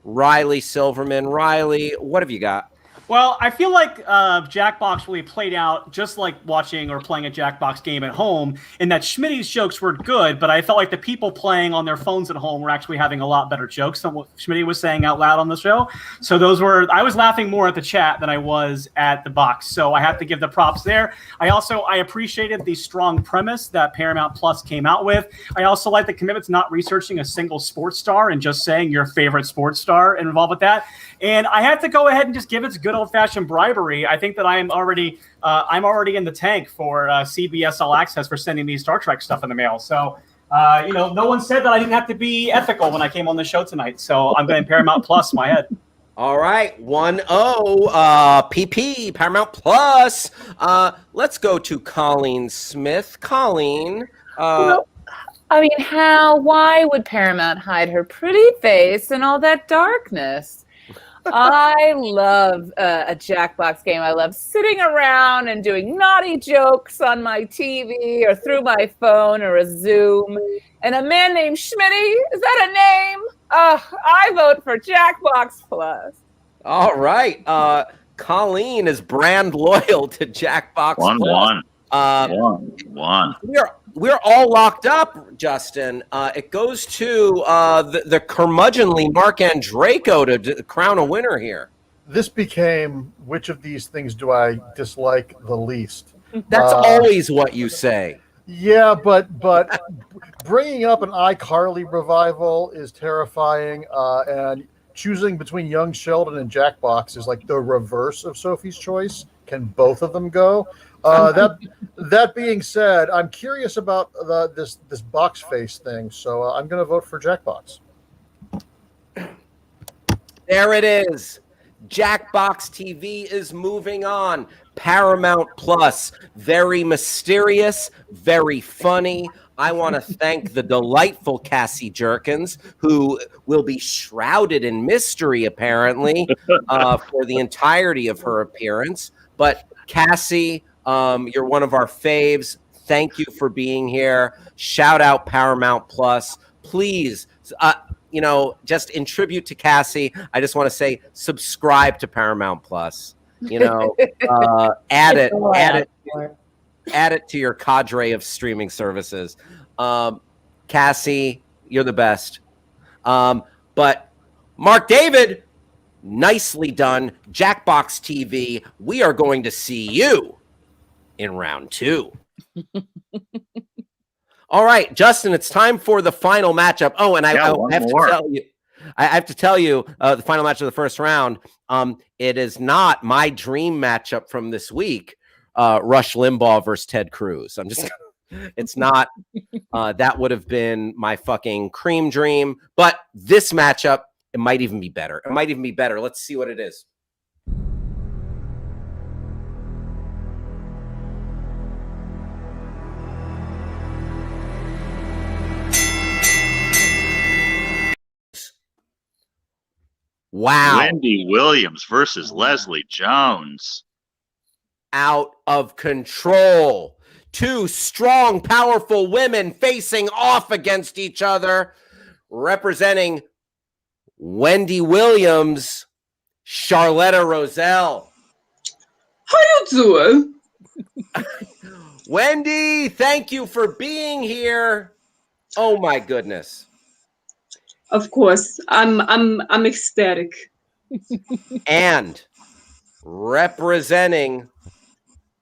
Riley Silverman. Riley, what have you got? Well, I feel like Jackbox really played out just like watching or playing a Jackbox game at home, in that Schmitty's jokes were good, but I felt like the people playing on their phones at home were actually having a lot better jokes than what Schmitty was saying out loud on the show. So I was laughing more at the chat than I was at the box. So I have to give the props there. I appreciated the strong premise that Paramount Plus came out with. I also like the commitment to not researching a single sports star and just saying your favorite sports star and involved with that. And I have to go ahead and just give it good old-fashioned bribery. I think that I'm already in the tank for CBS All Access for sending me Star Trek stuff in the mail. So, no one said that I didn't have to be ethical when I came on the show tonight. So I'm going to Paramount Plus my head. All right, 1-0, PP, Paramount Plus. Let's go to Colleen Smith. Colleen. Why would Paramount hide her pretty face in all that darkness? I love a Jackbox game. I love sitting around and doing naughty jokes on my TV or through my phone or a Zoom. And a man named Schmitty, is that a name? I vote for Jackbox Plus. All right. Colleen is brand loyal to Jackbox Plus. 1-1. We're all locked up, Justin. It goes to the curmudgeonly Mark Andraco to crown a winner here. This became, which of these things do I dislike the least? That's always what you say. Yeah, but bringing up an iCarly revival is terrifying, and choosing between Young Sheldon and Jackbox is like the reverse of Sophie's Choice. Can both of them go? That being said, I'm curious about this box face thing, so I'm going to vote for Jackbox. There it is. Jackbox TV is moving on. Paramount Plus. Very mysterious, very funny. I want to thank the delightful Cassie Jerkins, who will be shrouded in mystery, apparently, for the entirety of her appearance. But Cassie, you're one of our faves. Thank you for being here. Shout out Paramount Plus. Please, just in tribute to Cassie, I just want to say subscribe to Paramount Plus. Add it to your cadre of streaming services. Cassie, you're the best. But Mark David, nicely done. Jackbox TV, we are going to see you in round 2. All right, Justin, it's time for the final matchup. Oh, and I have to tell you, the final match of the first round. It is not my dream matchup from this week. Rush Limbaugh versus Ted Cruz. It's not. That would have been my fucking cream dream. But this matchup, it might even be better. Let's see what it is. Wow. Wendy Williams versus Leslie Jones. Out of control. 2 strong, powerful women facing off against each other, representing Wendy Williams, Charlotta Roselle. How you doing? Wendy, thank you for being here. Oh my goodness. Of course, I'm ecstatic. And representing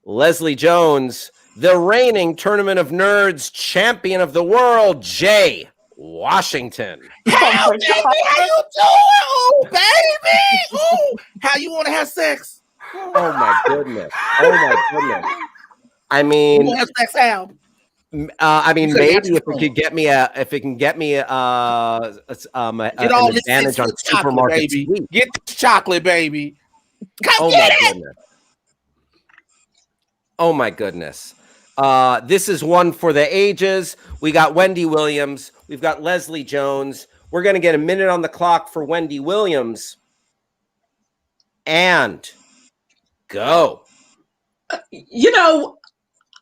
Leslie Jones, the reigning Tournament of Nerds champion of the world, Jay Washington. Hell, baby, how you doing? Oh, baby. Oh, how you want to have sex? Oh my goodness. I mean, you want to have sex, Al? maybe if it can get me an advantage on Supermarket baby. Sweep. Get the chocolate, baby. Come get it. Oh my goodness. This is one for the ages. We got Wendy Williams. We've got Leslie Jones. We're going to get a minute on the clock for Wendy Williams. And go.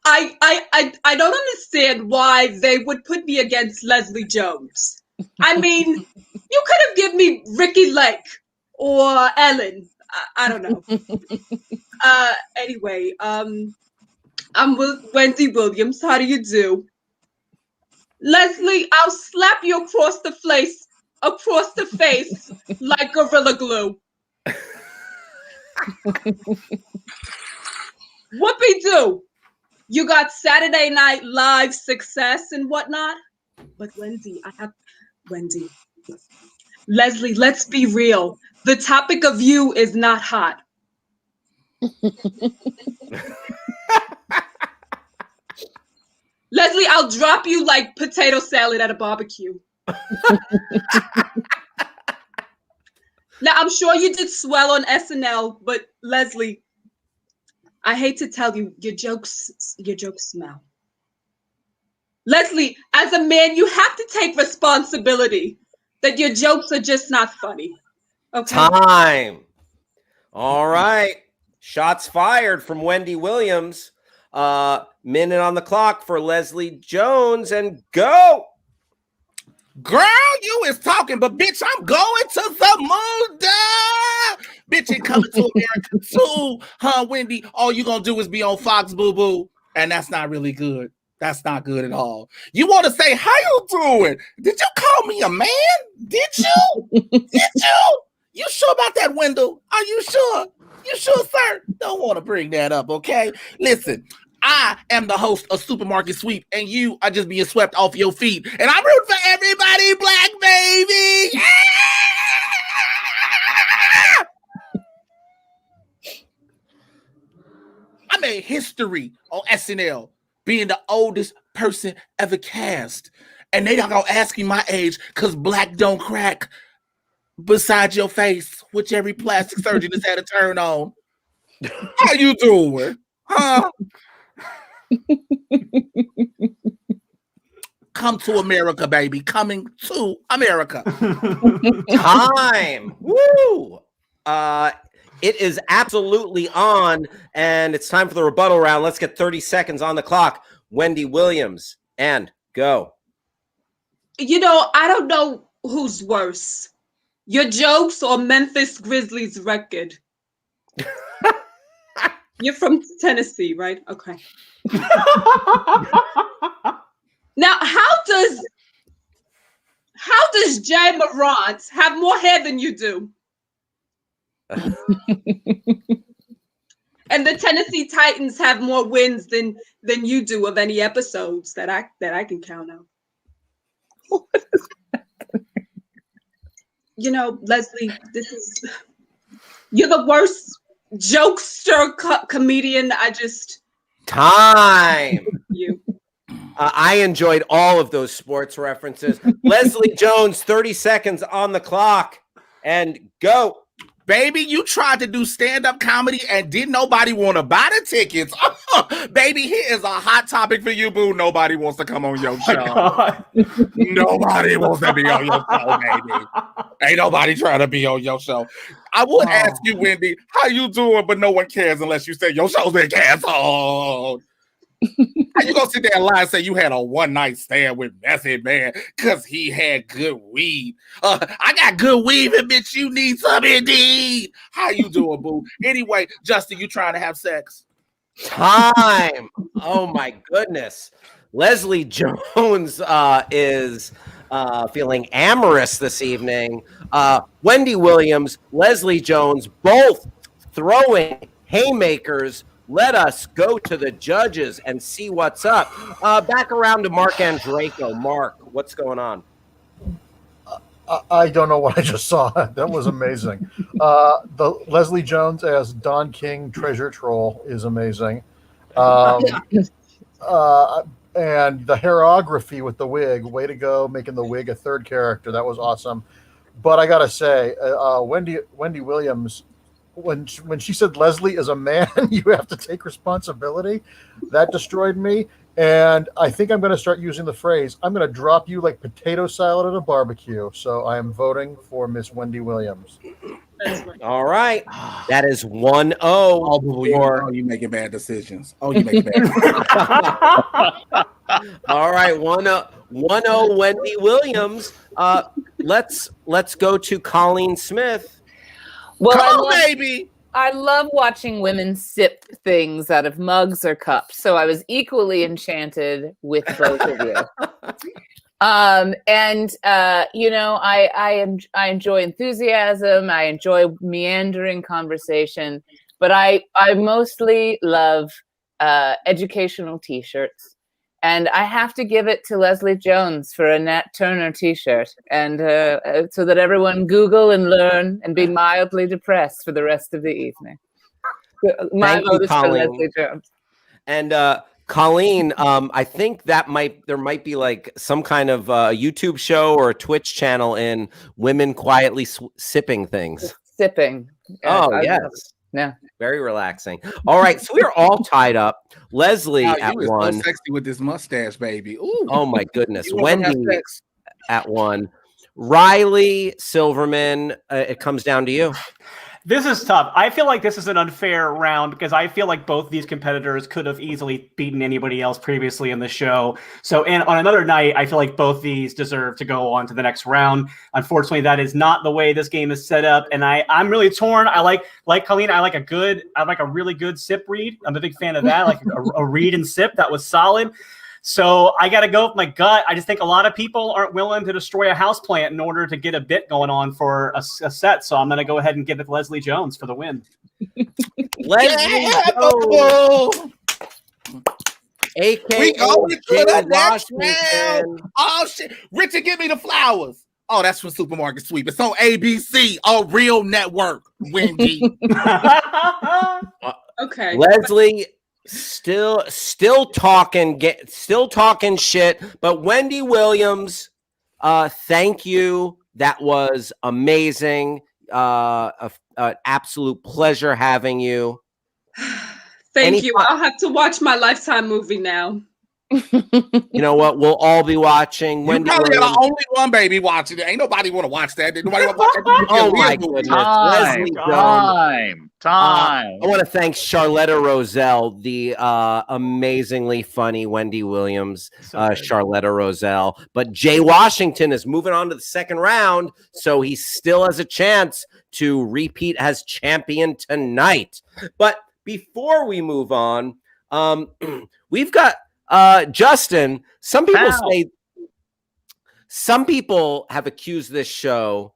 I don't understand why they would put me against Leslie Jones. I mean, you could have given me Ricky Lake or Ellen. I don't know. Anyway, I'm with Wendy Williams. How do you do? Leslie, I'll slap you across the face like Gorilla Glue. Whoopie-doo. You got Saturday Night Live success and whatnot. But Wendy, Leslie, let's be real. The topic of you is not hot. Leslie, I'll drop you like potato salad at a barbecue. Now, I'm sure you did swell on SNL, but Leslie, I hate to tell you, your jokes smell. Leslie, as a man, you have to take responsibility that your jokes are just not funny. Okay. Time. All right. Shots fired from Wendy Williams. Minute on the clock for Leslie Jones, and go. Girl, you is talking, but bitch, I'm going to the moon. Bitch, it coming to America too, huh, Wendy? All you gonna do is be on Fox, boo-boo. And that's not really good. That's not good at all. You want to say, how you doing? Did you call me a man? Did you? Did you? You sure about that, Wendell? Are you sure? You sure, sir? Don't want to bring that up, okay? Listen, I am the host of Supermarket Sweep, and you are just being swept off your feet. And I'm rooting for everybody, black baby. Yeah! I made history on SNL, being the oldest person ever cast. And they not gonna ask me my age because black don't crack beside your face, which every plastic surgeon has had a turn on. How you doing? Huh? Come to America, baby. Coming to America. Time. Woo! It is absolutely on, and it's time for the rebuttal round. Let's get 30 seconds on the clock. Wendy Williams, and go. You know, I don't know who's worse, your jokes or Memphis Grizzlies record. You're from Tennessee, right? Okay. Now, how does Jay Morant have more hair than you do? And the Tennessee Titans have more wins than you do of any episodes that I can count on. You know, Leslie, you're the worst jokester comedian. Time. You. I enjoyed all of those sports references. Leslie Jones, 30 seconds on the clock, and go. Baby, you tried to do stand-up comedy and didn't nobody want to buy the tickets. Baby, here is a hot topic for you, boo. Nobody wants to come on your show. Nobody wants to be on your show, baby. Ain't nobody trying to be on your show. I would ask you, Wendy, how you doing, but no one cares unless you say your show's been canceled. How you gonna sit there and lie and say you had a one-night stand with Method Man because he had good weed? I got good weed, and bitch, you need some indeed. How you doing, boo? Anyway, Justin, you trying to have sex? Time. Oh my goodness. Leslie Jones is feeling amorous this evening. Wendy Williams, Leslie Jones, both throwing haymakers. Let us go to the judges and see what's up. Back around to Mark Andreyko. Mark, what's going on? I don't know what I just saw. That was amazing. The Leslie Jones as Don King treasure troll is amazing. And the hairography with the wig, way to go, making the wig a third character. That was awesome. But I gotta say, Wendy Williams, when she said Leslie is a man, you have to take responsibility. That destroyed me. And I think I'm going to start using the phrase, I'm going to drop you like potato salad at a barbecue. So I am voting for Miss Wendy Williams. All right. That is 1-0. You making bad decisions. Oh, you making bad decisions. All right. 1-0 Wendy Williams. Let's go to Colleen Smith. Well, baby. I love watching women sip things out of mugs or cups, so I was equally enchanted with both of you. You know, I enjoy enthusiasm. I enjoy meandering conversation, but I mostly love educational T-shirts. And I have to give it to Leslie Jones for a Nat Turner T-shirt, and so that everyone Google and learn and be mildly depressed for the rest of the evening. My vote is for Leslie Jones. And Colleen, I think there might be like some kind of YouTube show or a Twitch channel in women quietly sipping things. Sipping. Oh, yes. Yeah. Very relaxing. All right, so we're all tied up. Leslie at you 1. So sexy with this mustache, baby. Ooh. Oh my goodness. You want to Wendy have sex? at 1. Riley Silverman, it comes down to you. This is tough. I feel like this is an unfair round because I feel like both these competitors could have easily beaten anybody else previously in the show. So, and on another night, I feel like both these deserve to go on to the next round. Unfortunately, that is not the way this game is set up, and I'm really torn. I like Colleen. I like a really good sip read. I'm a big fan of that. I like a read and sip that was solid. So I got to go with my gut. I just think a lot of people aren't willing to destroy a houseplant in order to get a bit going on for a set. So I'm going to go ahead and give it to Leslie Jones for the win. Leslie Jones. AKA We going to the next Washington. round. Oh, shit. Richard, give me the flowers. Oh, that's from Supermarket Sweep. It's on ABC, a real network, Wendy. Okay. Leslie still talking shit, but Wendy Williams, thank you. That was amazing. An absolute pleasure having you. Thank Any you. fi- I'll have to watch my Lifetime movie now. You know what? We'll all be watching. You Wendy probably Williams. the only one baby watching it. Ain't nobody want to watch that. Nobody want to watch that. Oh Weird my movie. goodness. Leslie Jones. Time. I want to thank Charlotta Roselle, the amazingly funny Wendy Williams, Charlotta Roselle. But Jay Washington is moving on to the second round, so he still has a chance to repeat as champion tonight. But before we move on, we've got Justin. Some people have accused this show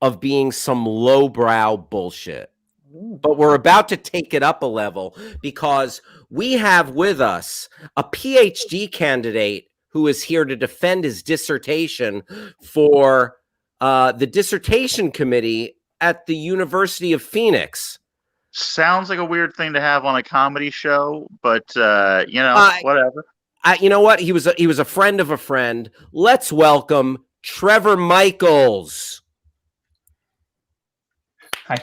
of being some lowbrow bullshit. But we're about to take it up a level because we have with us a PhD candidate who is here to defend his dissertation for the dissertation committee at the University of Phoenix. Sounds like a weird thing to have on a comedy show, but whatever. You know what? He was a friend of a friend. Let's welcome Trevor Michaels. Hi.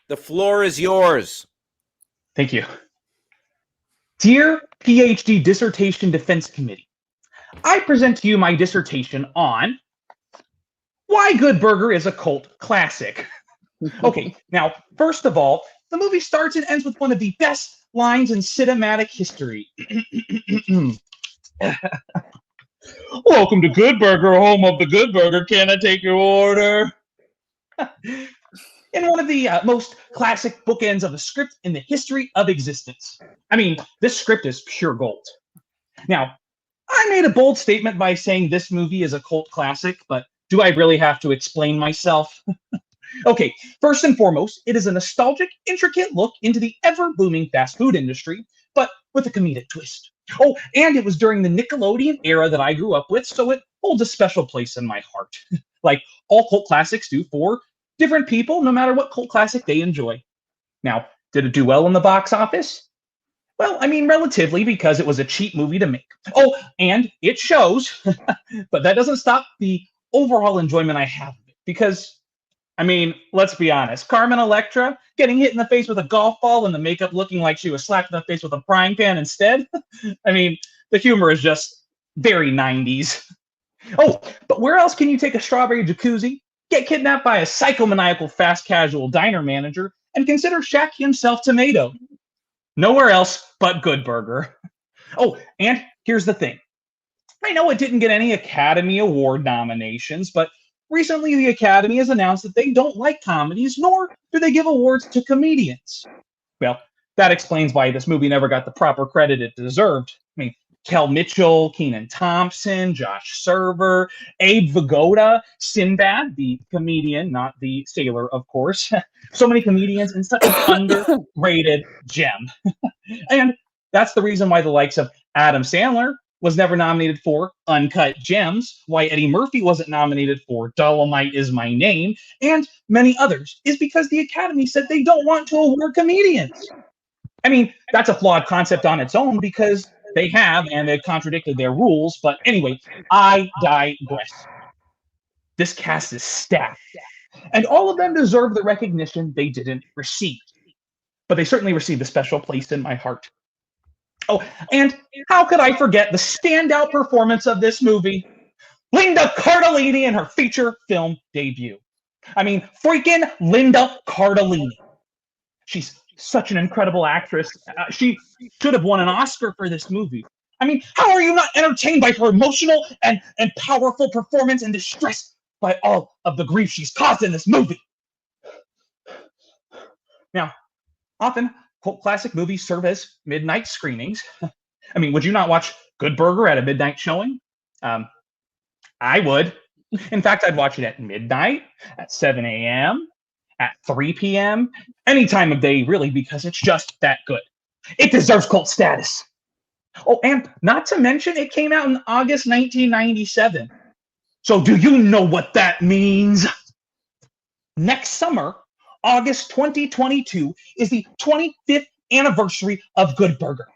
The floor is yours. Thank you. Dear PhD Dissertation Defense Committee, I present to you my dissertation on why Good Burger is a cult classic. Okay, now, first of all, the movie starts and ends with one of the best lines in cinematic history. Welcome to Good Burger, home of the Good Burger. Can I take your order? In one of the most classic bookends of a script in the history of existence. I mean, this script is pure gold. Now, I made a bold statement by saying this movie is a cult classic, but do I really have to explain myself? Okay, first and foremost, it is a nostalgic, intricate look into the ever-booming fast food industry, but with a comedic twist. Oh, and it was during the Nickelodeon era that I grew up with, so it holds a special place in my heart. Like all cult classics do for different people, no matter what cult classic they enjoy. Now, did it do well in the box office? Well, I mean, relatively, because it was a cheap movie to make. Oh, and it shows, but that doesn't stop the overall enjoyment I have of it, because I mean, let's be honest. Carmen Electra getting hit in the face with a golf ball and the makeup looking like she was slapped in the face with a frying pan instead. I mean, the humor is just very 90s. Oh, but where else can you take a strawberry jacuzzi, get kidnapped by a psychomaniacal fast casual diner manager, and consider Shaq himself tomato? Nowhere else but Good Burger. Oh, and here's the thing. I know it didn't get any Academy Award nominations, but recently, the Academy has announced that they don't like comedies, nor do they give awards to comedians. Well, that explains why this movie never got the proper credit it deserved. I mean, Kel Mitchell, Kenan Thompson, Josh Server, Abe Vigoda, Sinbad, the comedian, not the sailor, of course. So many comedians in such an underrated gem. And that's the reason why the likes of Adam Sandler was never nominated for Uncut Gems, why Eddie Murphy wasn't nominated for Dolomite Is My Name, and many others, is because the Academy said they don't want to award comedians. I mean, that's a flawed concept on its own because they have, and they've contradicted their rules, but anyway, I digress. This cast is stacked, and all of them deserve the recognition they didn't receive. But they certainly received a special place in my heart. Oh, and how could I forget the standout performance of this movie? Linda Cardellini in her feature film debut. I mean, freaking Linda Cardellini. She's such an incredible actress. She should have won an Oscar for this movie. I mean, how are you not entertained by her emotional and powerful performance and distressed by all of the grief she's caused in this movie? Now, often cult classic movies serve as midnight screenings. I mean, would you not watch Good Burger at a midnight showing? I would. In fact, I'd watch it at midnight, at 7 a.m., at 3 p.m., any time of day, really, because it's just that good. It deserves cult status. Oh, and not to mention, it came out in August 1997. So do you know what that means? Next summer, August 2022, is the 25th anniversary of Good Burger.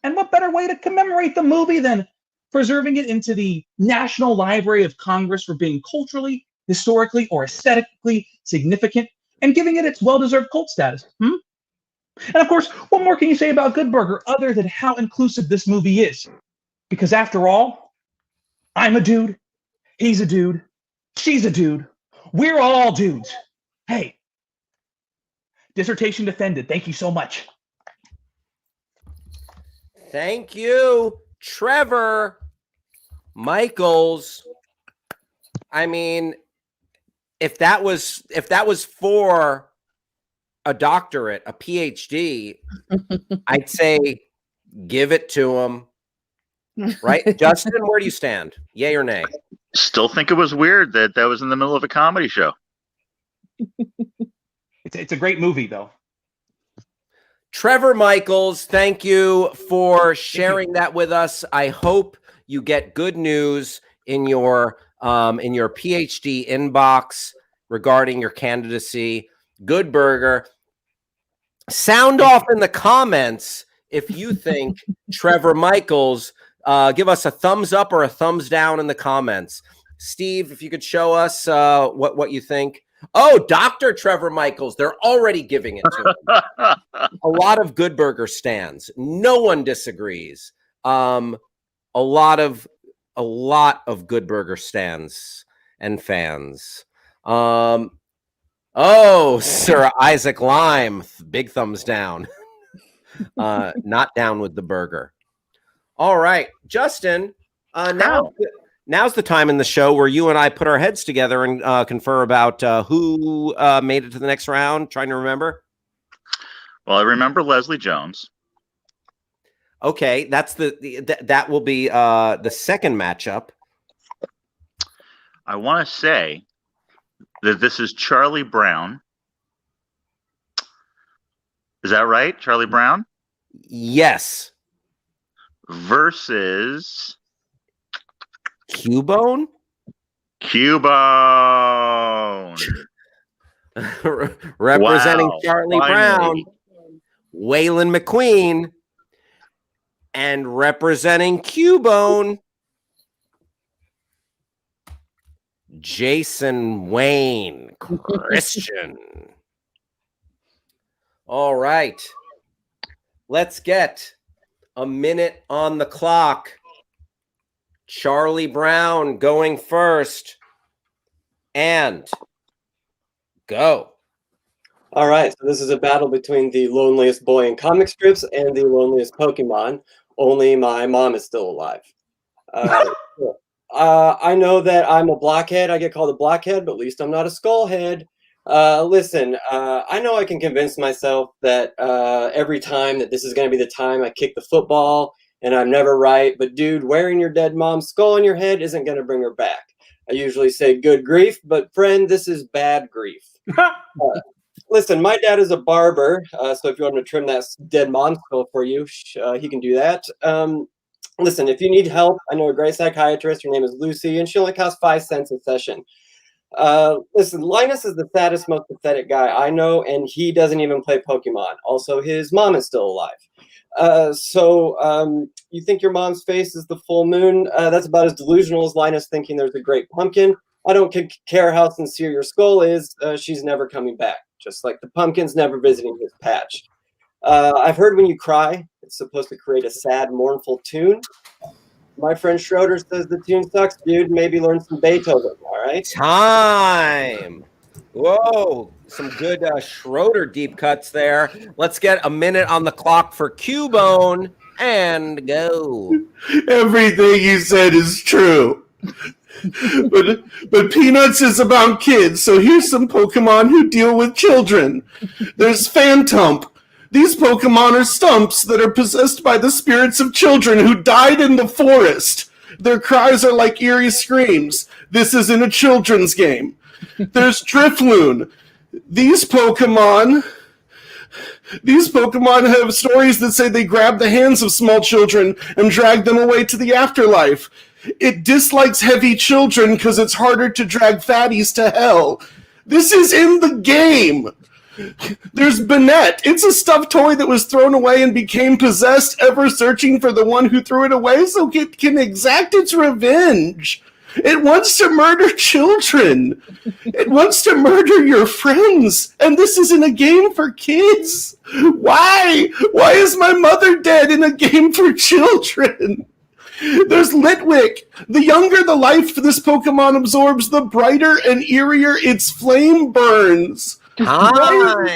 And what better way to commemorate the movie than preserving it into the National Library of Congress for being culturally, historically, or aesthetically significant, and giving it its well-deserved cult status? And of course, what more can you say about Good Burger other than how inclusive this movie is? Because after all, I'm a dude, he's a dude, she's a dude, we're all dudes. Hey, dissertation defended. Thank you so much. Thank you, Trevor Michaels. I mean, if that was for a doctorate, a PhD, I'd say give it to him. Right? Justin, where do you stand? Yay or nay? Still think it was weird that was in the middle of a comedy show. It's a great movie, though. Trevor Michaels, thank you for sharing that with us. I hope you get good news in your PhD inbox regarding your candidacy. Good Burger. Sound off in the comments if you think Trevor Michaels. Give us a thumbs up or a thumbs down in the comments. Steve, if you could show us what you think. Oh, Dr. Trevor Michaels. They're already giving it to him. A lot of Good Burger stands. No one disagrees. A lot of Good Burger stands and fans. Oh, Sir Isaac Lime. Big thumbs down. Not down with the burger. All right, Justin, now's the time in the show where you and I put our heads together and confer about who made it to the next round. Trying to remember. Well, I remember Leslie Jones. Okay, that's that will be the second matchup. I want to say that this is Charlie Brown. Is that right? Charlie Brown? Yes. Versus Cubone? Cubone. Representing Wow, Charlie finally. Brown, Waylon McQueen, and representing Cubone, Jason Wayne Christian. All right. Let's get a minute on the clock. Charlie Brown going first. And go. All right, so this is a battle between the loneliest boy in comic strips and the loneliest Pokemon. Only my mom is still alive. I know that I'm a blockhead. I get called a blockhead, but at least I'm not a skullhead. Listen, I know I can convince myself that every time that this is going to be the time I kick the football and I'm never right. But dude, wearing your dead mom's skull on your head isn't going to bring her back. I usually say good grief, but friend, this is bad grief. Listen, my dad is a barber, so if you want to trim that dead mom's skull for you, he can do that. Listen, if you need help, I know a great psychiatrist. Her name is Lucy, and she only costs 5 cents a session. Listen, Linus is the saddest, most pathetic guy I know, and he doesn't even play Pokemon. Also, his mom is still alive. So you think your mom's face is the full moon? That's about as delusional as Linus thinking there's a great pumpkin. I don't care how sincere your skull is. She's never coming back, just like the pumpkin's never visiting his patch. I've heard when you cry, it's supposed to create a sad, mournful tune. My friend Schroeder says the tune sucks, dude. Maybe learn some Beethoven, all right? Time. Whoa, some good Schroeder deep cuts there. Let's get a minute on the clock for Cubone and go. Everything you said is true. But Peanuts is about kids, so here's some Pokemon who deal with children. There's Phantump. These Pokemon are stumps that are possessed by the spirits of children who died in the forest. Their cries are like eerie screams. This isn't a children's game. There's Drifloon. These Pokemon have stories that say they grab the hands of small children and drag them away to the afterlife. It dislikes heavy children because it's harder to drag fatties to hell. This is in the game. There's Banette. It's a stuffed toy that was thrown away and became possessed, ever searching for the one who threw it away so it can exact its revenge. It wants to murder children. It wants to murder your friends. And this isn't a game for kids. Why? Why is my mother dead in a game for children? There's Litwick. The younger the life this Pokemon absorbs, the brighter and eerier its flame burns. Why?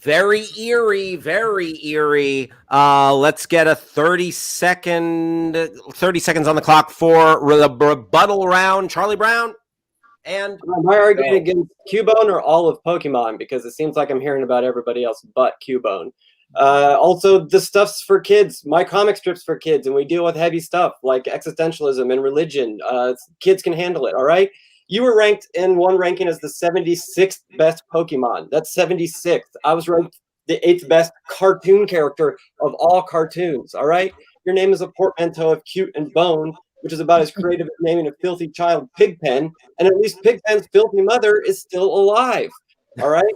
Very eerie, very eerie. Let's get a 30 seconds on the clock for the rebuttal round. Charlie Brown. And am I arguing against Cubone or all of Pokemon? Because it seems like I'm hearing about everybody else but Cubone. Also, the stuff's for kids. My comic strip's for kids, and we deal with heavy stuff like existentialism and religion. Kids can handle it, all right? You were ranked in one ranking as the 76th best Pokemon. That's 76th. I was ranked the 8th best cartoon character of all cartoons, all right? Your name is a portmanteau of cute and bone, which is about as creative as naming a filthy child Pigpen, and at least Pigpen's filthy mother is still alive, all right?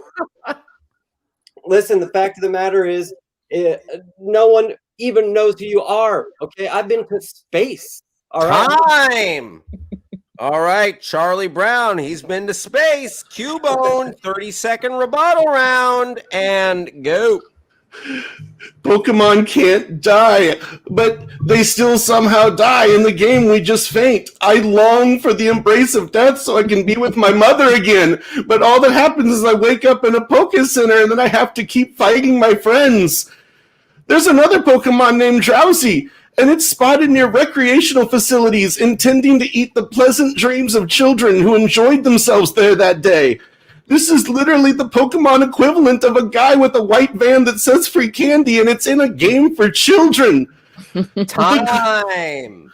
Listen, the fact of the matter is, no one even knows who you are, okay? I've been to space, all right? Time! All right, Charlie Brown, he's been to space. Cubone, 30-second rebuttal round, and go. Pokemon can't die, but they still somehow die in the game we just faint. I long for the embrace of death so I can be with my mother again, but all that happens is I wake up in a Poke Center and then I have to keep fighting my friends. There's another Pokemon named Drowsy, and it's spotted near recreational facilities intending to eat the pleasant dreams of children who enjoyed themselves there that day. This is literally the Pokemon equivalent of a guy with a white van that says free candy, and it's in a game for children. Time.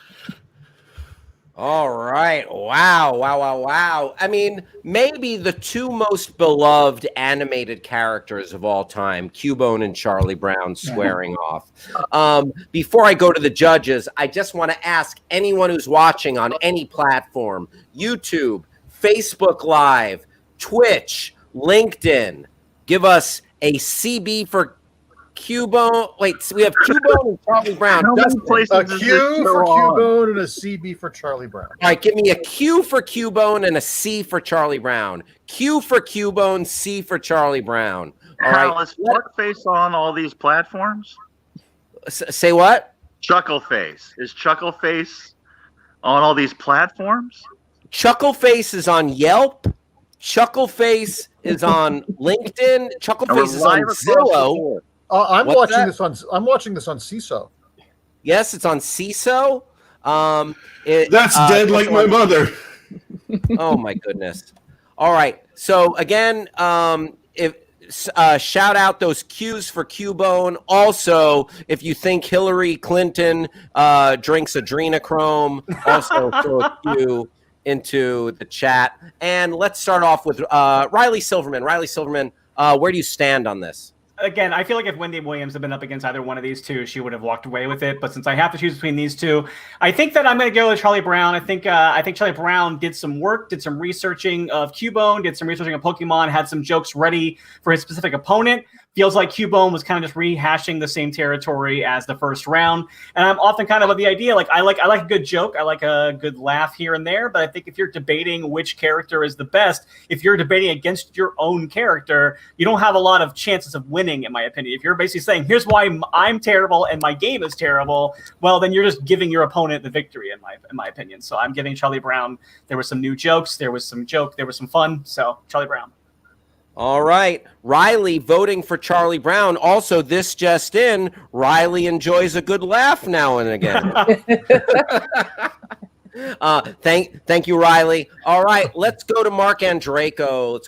All right. Wow. I mean, maybe the two most beloved animated characters of all time, Cubone and Charlie Brown, squaring off. Before I go to the judges, I just want to ask anyone who's watching on any platform, YouTube, Facebook Live, Twitch, LinkedIn, give us a CB for Cubone. Wait, so we have Cubone and Charlie Brown. A Q for Cubone and a CB for Charlie Brown. All right, give me a Q for Cubone and a C for Charlie Brown. Q for Cubone, C for Charlie Brown. All Hal, right. is Fuckface on all these platforms? Say what? Chuckleface. Is Chuckleface on all these platforms? Chuckleface is on Yelp. Chuckleface is on LinkedIn. Chuckleface is on Zillow. I'm What's watching that? I'm watching this on CISO. Yes, it's on CISO. That's dead like my mother. Oh my goodness. All right. So again, shout out those Qs for Cubone. Also, if you think Hillary Clinton drinks adrenochrome, also throw a Q into the chat. And let's start off with Riley Silverman. Riley Silverman, where do you stand on this? Again, I feel like if Wendy Williams had been up against either one of these two, she would have walked away with it. But since I have to choose between these two, I think that I'm going to go with Charlie Brown. I think Charlie Brown did some work, did some researching of Cubone, did some researching of Pokemon, had some jokes ready for his specific opponent. Feels like Cubone was kind of just rehashing the same territory as the first round. And I'm often kind of of the idea, like I like a good joke, I like a good laugh here and there. But I think if you're debating which character is the best, if you're debating against your own character, you don't have a lot of chances of winning, in my opinion. If you're basically saying, here's why I'm terrible and my game is terrible, well, then you're just giving your opponent the victory, in my opinion. So I'm giving Charlie Brown. There were some new jokes, there was some fun. So Charlie Brown. All right. Riley voting for Charlie Brown. Also, this just in, Riley enjoys a good laugh now and again. Thank you, Riley. All right, let's go to Mark Andreyko.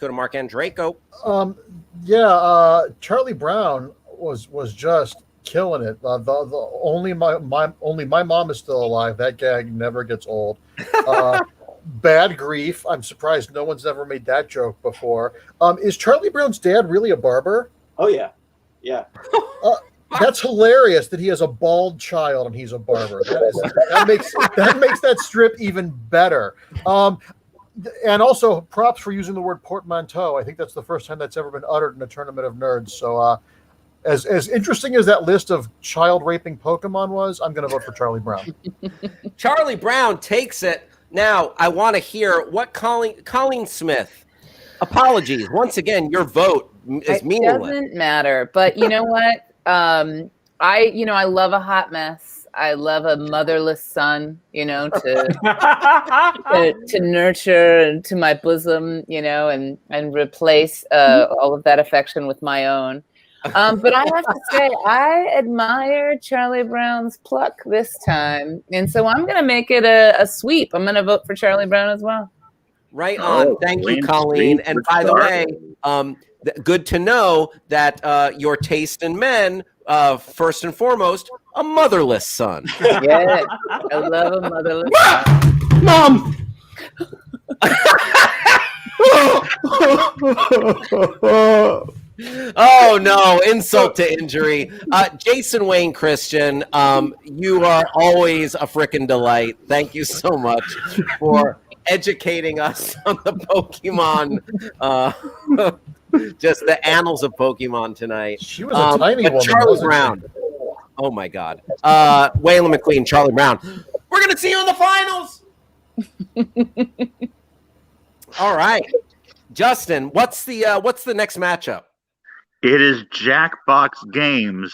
Charlie Brown was just killing it. Only my mom is still alive. That gag never gets old. Bad grief. I'm surprised no one's ever made that joke before. Is Charlie Brown's dad really a barber? Oh yeah. That's hilarious that he has a bald child and he's a barber. That makes that strip even better. And also props for using the word portmanteau. I think that's the first time that's ever been uttered in a tournament of nerds. So As interesting as that list of child raping Pokemon was, I'm going to vote for Charlie Brown. Charlie Brown takes it. Now, I want to hear what Colleen Smith. Apologies. Once again, your vote is meaningless. It doesn't matter. But you know what? I love a hot mess. I love a motherless son, to nurture to my bosom, and replace all of that affection with my own. But I have to say, I admire Charlie Brown's pluck this time. And so I'm going to make it a sweep. I'm going to vote for Charlie Brown as well. Right on. Thank you, Colleen. And by the way, good to know that your taste in men, first and foremost, a motherless son. Yeah, I love a motherless son. Mom! Oh no, insult to injury. Jason Wayne Christian, you are always a frickin' delight. Thank you so much for educating us on the Pokemon, just the annals of Pokemon tonight. She was a tiny woman. Charlie Brown. Oh my God. Waylon McQueen, Charlie Brown. We're gonna see you in the finals. All right. Justin, what's the next matchup? It is Jackbox Games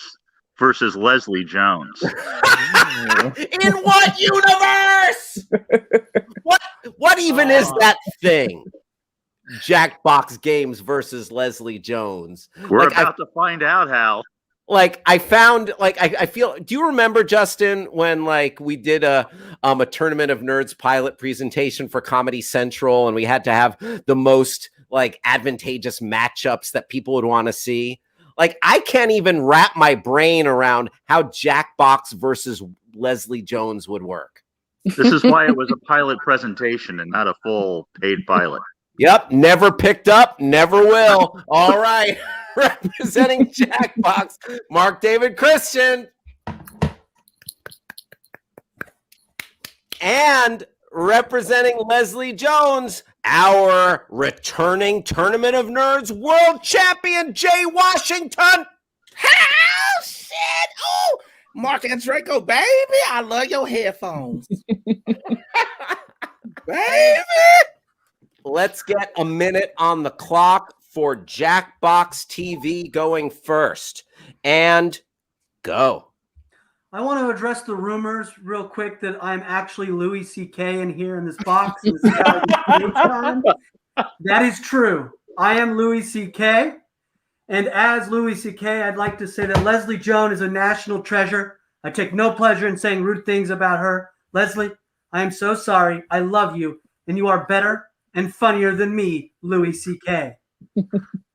versus Leslie Jones. In what universe? What even is that thing? Jackbox Games versus Leslie Jones. We're about to find out, Hal. I feel. Do you remember, Justin, when we did a Tournament of Nerds pilot presentation for Comedy Central, and we had to have the most advantageous matchups that people would want to see? I can't even wrap my brain around how Jackbox versus Leslie Jones would work. This is why it was a pilot presentation and not a full paid pilot. Yep, never picked up, never will. All right. Representing Jackbox, Mark David Christian. And representing Leslie Jones, our returning Tournament of Nerds world champion, Jay Washington. Oh, shit. Oh, Mark Andreyko, baby, I love your headphones. Baby. Let's get a minute on the clock for Jackbox TV going first. And go. I want to address the rumors real quick that I'm actually Louis C.K. in here in this box. That is true. I am Louis C.K. And as Louis C.K., I'd like to say that Leslie Jones is a national treasure. I take no pleasure in saying rude things about her. Leslie, I am so sorry. I love you. And you are better and funnier than me, Louis C.K.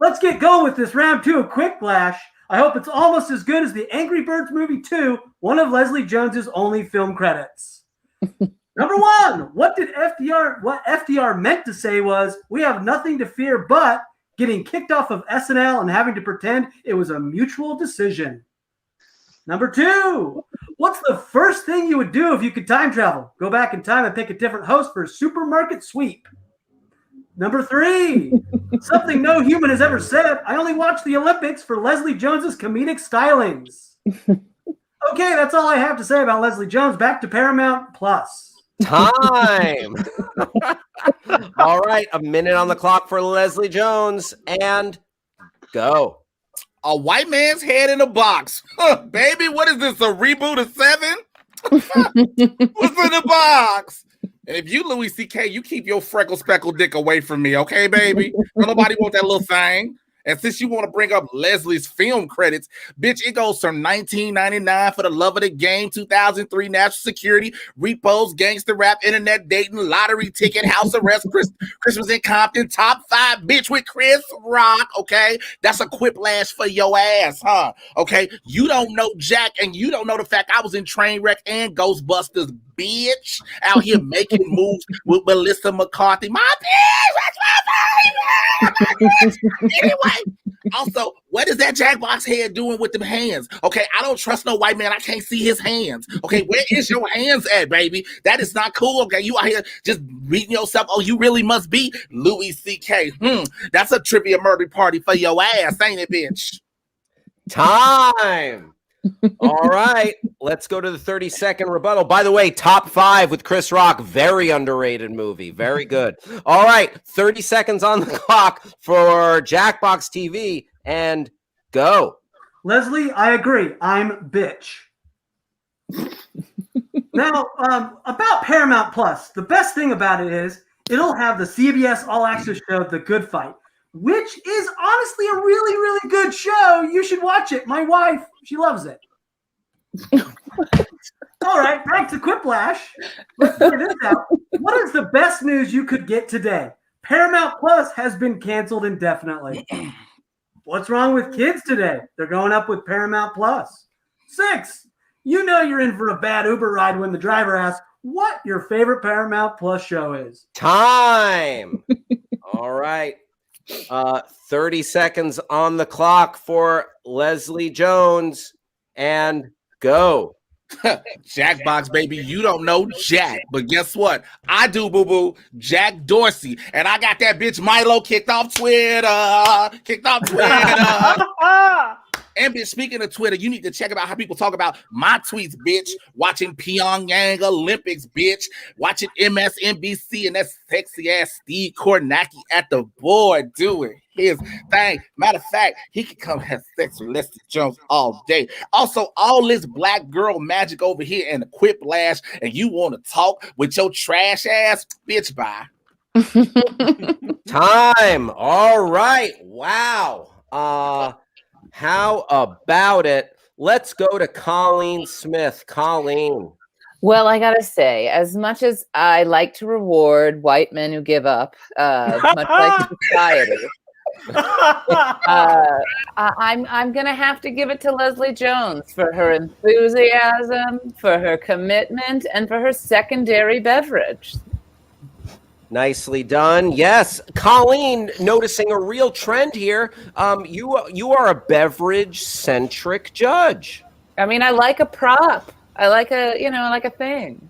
Let's get going with this round 2 of Quick Flash. I hope it's almost as good as the Angry Birds movie 2, one of Leslie Jones's only film credits. Number 1, what FDR meant to say was, we have nothing to fear but getting kicked off of SNL and having to pretend it was a mutual decision. Number 2, what's the first thing you would do if you could time travel? Go back in time and pick a different host for a supermarket sweep. Number 3, something no human has ever said. I only watch the Olympics for Leslie Jones's comedic stylings. Okay, that's all I have to say about Leslie Jones. Back to Paramount Plus. Time. All right, a minute on the clock for Leslie Jones, and go. A white man's head in a box. Baby, what is this, a reboot of 7? What's in the box? And if you Louis C.K., you keep your freckle speckled dick away from me, okay, baby? Don't nobody want that little thing. And since you want to bring up Leslie's film credits, bitch, it goes from 1999 For the Love of the Game, 2003 National Security, Repos, Gangster Rap, Internet Dating, Lottery Ticket, House Arrest, Christmas in Compton, Top 5, bitch, with Chris Rock, okay? That's a quiplash for your ass, huh? Okay? You don't know Jack, and you don't know the fact I was in Trainwreck and Ghostbusters, bitch, out here making moves with Melissa McCarthy. My bitch, that's my favorite. Anyway, also, what is that Jackbox head doing with them hands? Okay, I don't trust no white man. I can't see his hands. Okay, where is your hands at, baby? That is not cool. Okay, you out here just reading yourself. Oh, you really must be Louis C.K. That's a trivia murder party for your ass, ain't it, bitch? Time. All right, let's go to the 30-second rebuttal. By the way, Top 5 with Chris Rock, very underrated movie, very good. All right, 30 seconds on the clock for Jackbox TV, and go. Leslie, I agree. I'm bitch. Now, about Paramount Plus, the best thing about it is it'll have the CBS All Access show, The Good Fight, which is honestly a really, really good show. You should watch it. My wife, she loves it. All right, back to Quiplash. Let's figure this out. What is the best news you could get today? Paramount Plus has been canceled indefinitely. What's wrong with kids today? They're going up with Paramount Plus. 6, you know you're in for a bad Uber ride when the driver asks what your favorite Paramount Plus show is. Time. All right. 30 seconds on the clock for Leslie Jones, and go. Jackbox, baby, you don't know Jack, but guess what? I do, boo-boo. Jack Dorsey, and I got that bitch Milo kicked off Twitter. And bitch, speaking of Twitter, you need to check out how people talk about my tweets, bitch. Watching Pyongyang Olympics, bitch. Watching MSNBC and that sexy ass Steve Kornacki at the board doing his thing. Matter of fact, he could come have sex with Leslie Jones all day. Also, all this black girl magic over here and the Quiplash, and you want to talk with your trash ass, bitch, bye. Time. All right. Wow. How about it? Let's go to Colleen Smith. Colleen. Well, I gotta say, as much as I like to reward white men who give up, much like society, I'm gonna have to give it to Leslie Jones for her enthusiasm, for her commitment, and for her secondary beverage. Nicely done. Yes, Colleen, noticing a real trend here. You are a beverage-centric judge. I mean, I like a prop. I like a thing.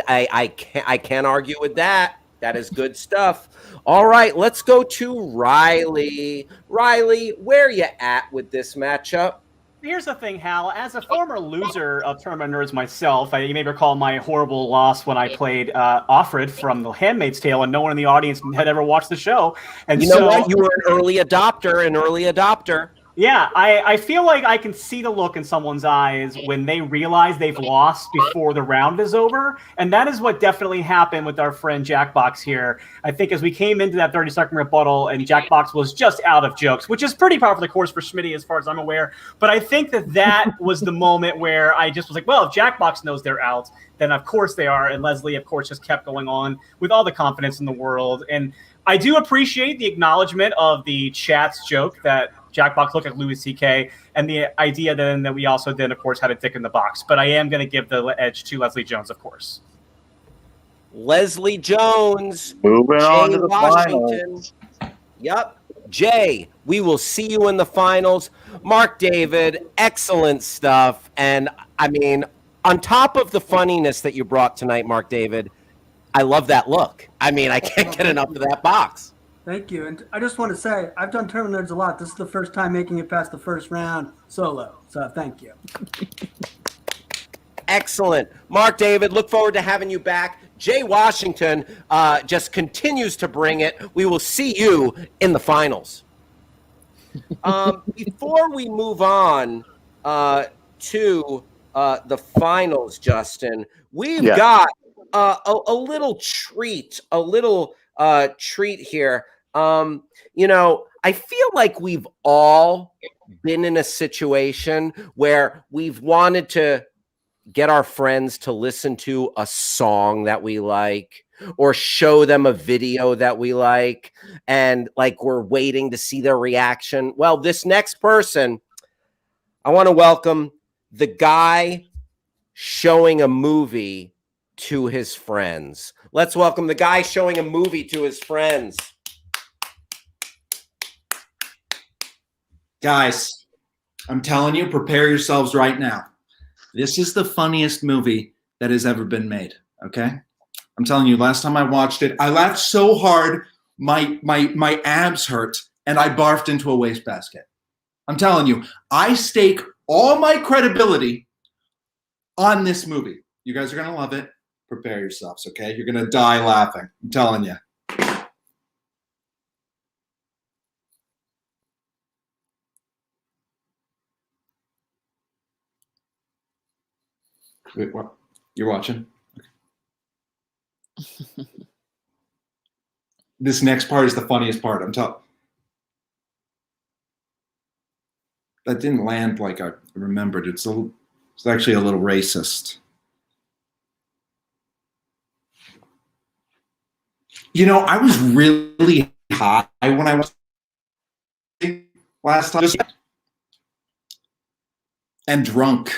I can't argue with that. That is good stuff. All right, let's go to Riley. Riley, where are you at with this matchup? Here's the thing, Hal. As a former loser of Tournament Nerds myself, you may recall my horrible loss when I played Offred from The Handmaid's Tale, and no one in the audience had ever watched the show. And you know what? You were an early adopter. Yeah, I feel like I can see the look in someone's eyes when they realize they've lost before the round is over. And that is what definitely happened with our friend Jackbox here. I think as we came into that 30-second rebuttal and Jackbox was just out of jokes, which is pretty par for the course for Schmitty as far as I'm aware. But I think that was the moment where I just was like, well, if Jackbox knows they're out, then of course they are. And Leslie, of course, just kept going on with all the confidence in the world. And I do appreciate the acknowledgement of the chat's joke that Jackbox looked like Louis C.K. and the idea then that we also then, of course, had a dick in the box. But I am going to give the edge to Leslie Jones, of course. Leslie Jones. Moving on Jay to the Washington. finals. Yep. Jay, we will see you in the finals. Mark David, excellent stuff. And I mean, on top of the funniness that you brought tonight, Mark David, I love that look. I mean, I can't get enough of that box. Thank you. And I just want to say, I've done Tournament Nerds a lot. This is the first time making it past the first round solo. So thank you. Excellent. Mark David, look forward to having you back. Jay Washington just continues to bring it. We will see you in the finals. Before we move on to the finals, Justin, we've got a little treat, treat here. I feel like we've all been in a situation where we've wanted to get our friends to listen to a song that we like or show them a video that we like, and like we're waiting to see their reaction. Well, this next person, I want to welcome the guy showing a movie to his friends. Let's welcome the guy showing a movie to his friends. Guys, I'm telling you, prepare yourselves right now. This is the funniest movie that has ever been made, okay? I'm telling you, last time I watched it, I laughed so hard, my abs hurt, and I barfed into a wastebasket. I'm telling you, I stake all my credibility on this movie. You guys are going to love it. Prepare yourselves, okay? You're going to die laughing. I'm telling you. Wait, what? You're watching? Okay. This next part is the funniest part. I'm telling. That didn't land like I remembered. It's actually a little racist. You know, I was really high when I was last time, and drunk.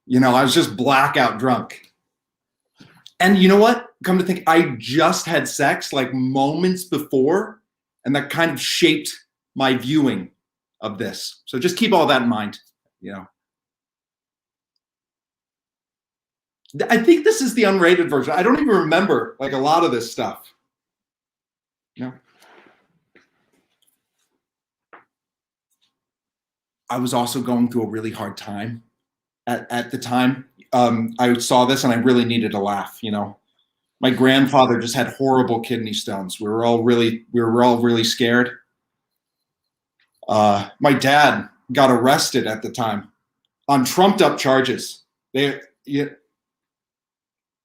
You know, I was just blackout drunk. And you know what? Come to think, I just had sex like moments before, and that kind of shaped my viewing of this. So just keep all that in mind, you know. I think this is the unrated version. I don't even remember like a lot of this stuff. You know? I was also going through a really hard time at the time. I saw this and I really needed to laugh, you know. My grandfather just had horrible kidney stones. We were all really scared. My dad got arrested at the time on trumped up charges.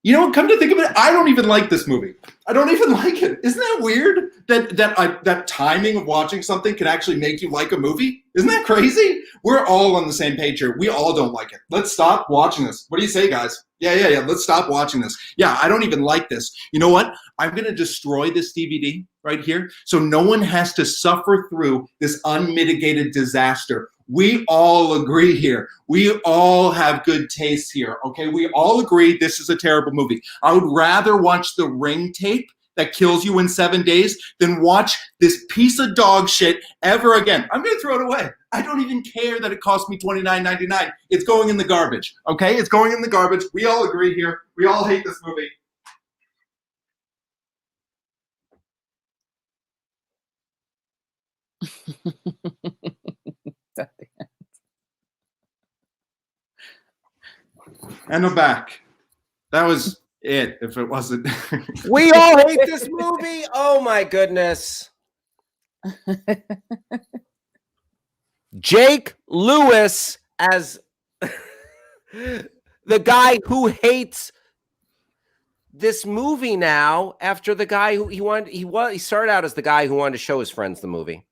You know, come to think of it, I don't even like this movie. I don't even like it. Isn't that weird that timing of watching something can actually make you like a movie? Isn't that crazy? We're all on the same page here. We all don't like it. Let's stop watching this. What do you say, guys? Yeah. Let's stop watching this. Yeah, I don't even like this. You know what? I'm going to destroy this DVD right here so no one has to suffer through this unmitigated disaster. We all agree here. We all have good taste here, okay? We all agree this is a terrible movie. I would rather watch The Ring tape that kills you in 7 days than watch this piece of dog shit ever again. I'm going to throw it away. I don't even care that it cost me $29.99. It's going in the garbage, okay? It's going in the garbage. We all agree here. We all hate this movie. And I'm back. That was it, if it wasn't. We all hate this movie. Oh my goodness. Jake Lewis as the guy who hates this movie now after the guy who he started out as the guy who wanted to show his friends the movie.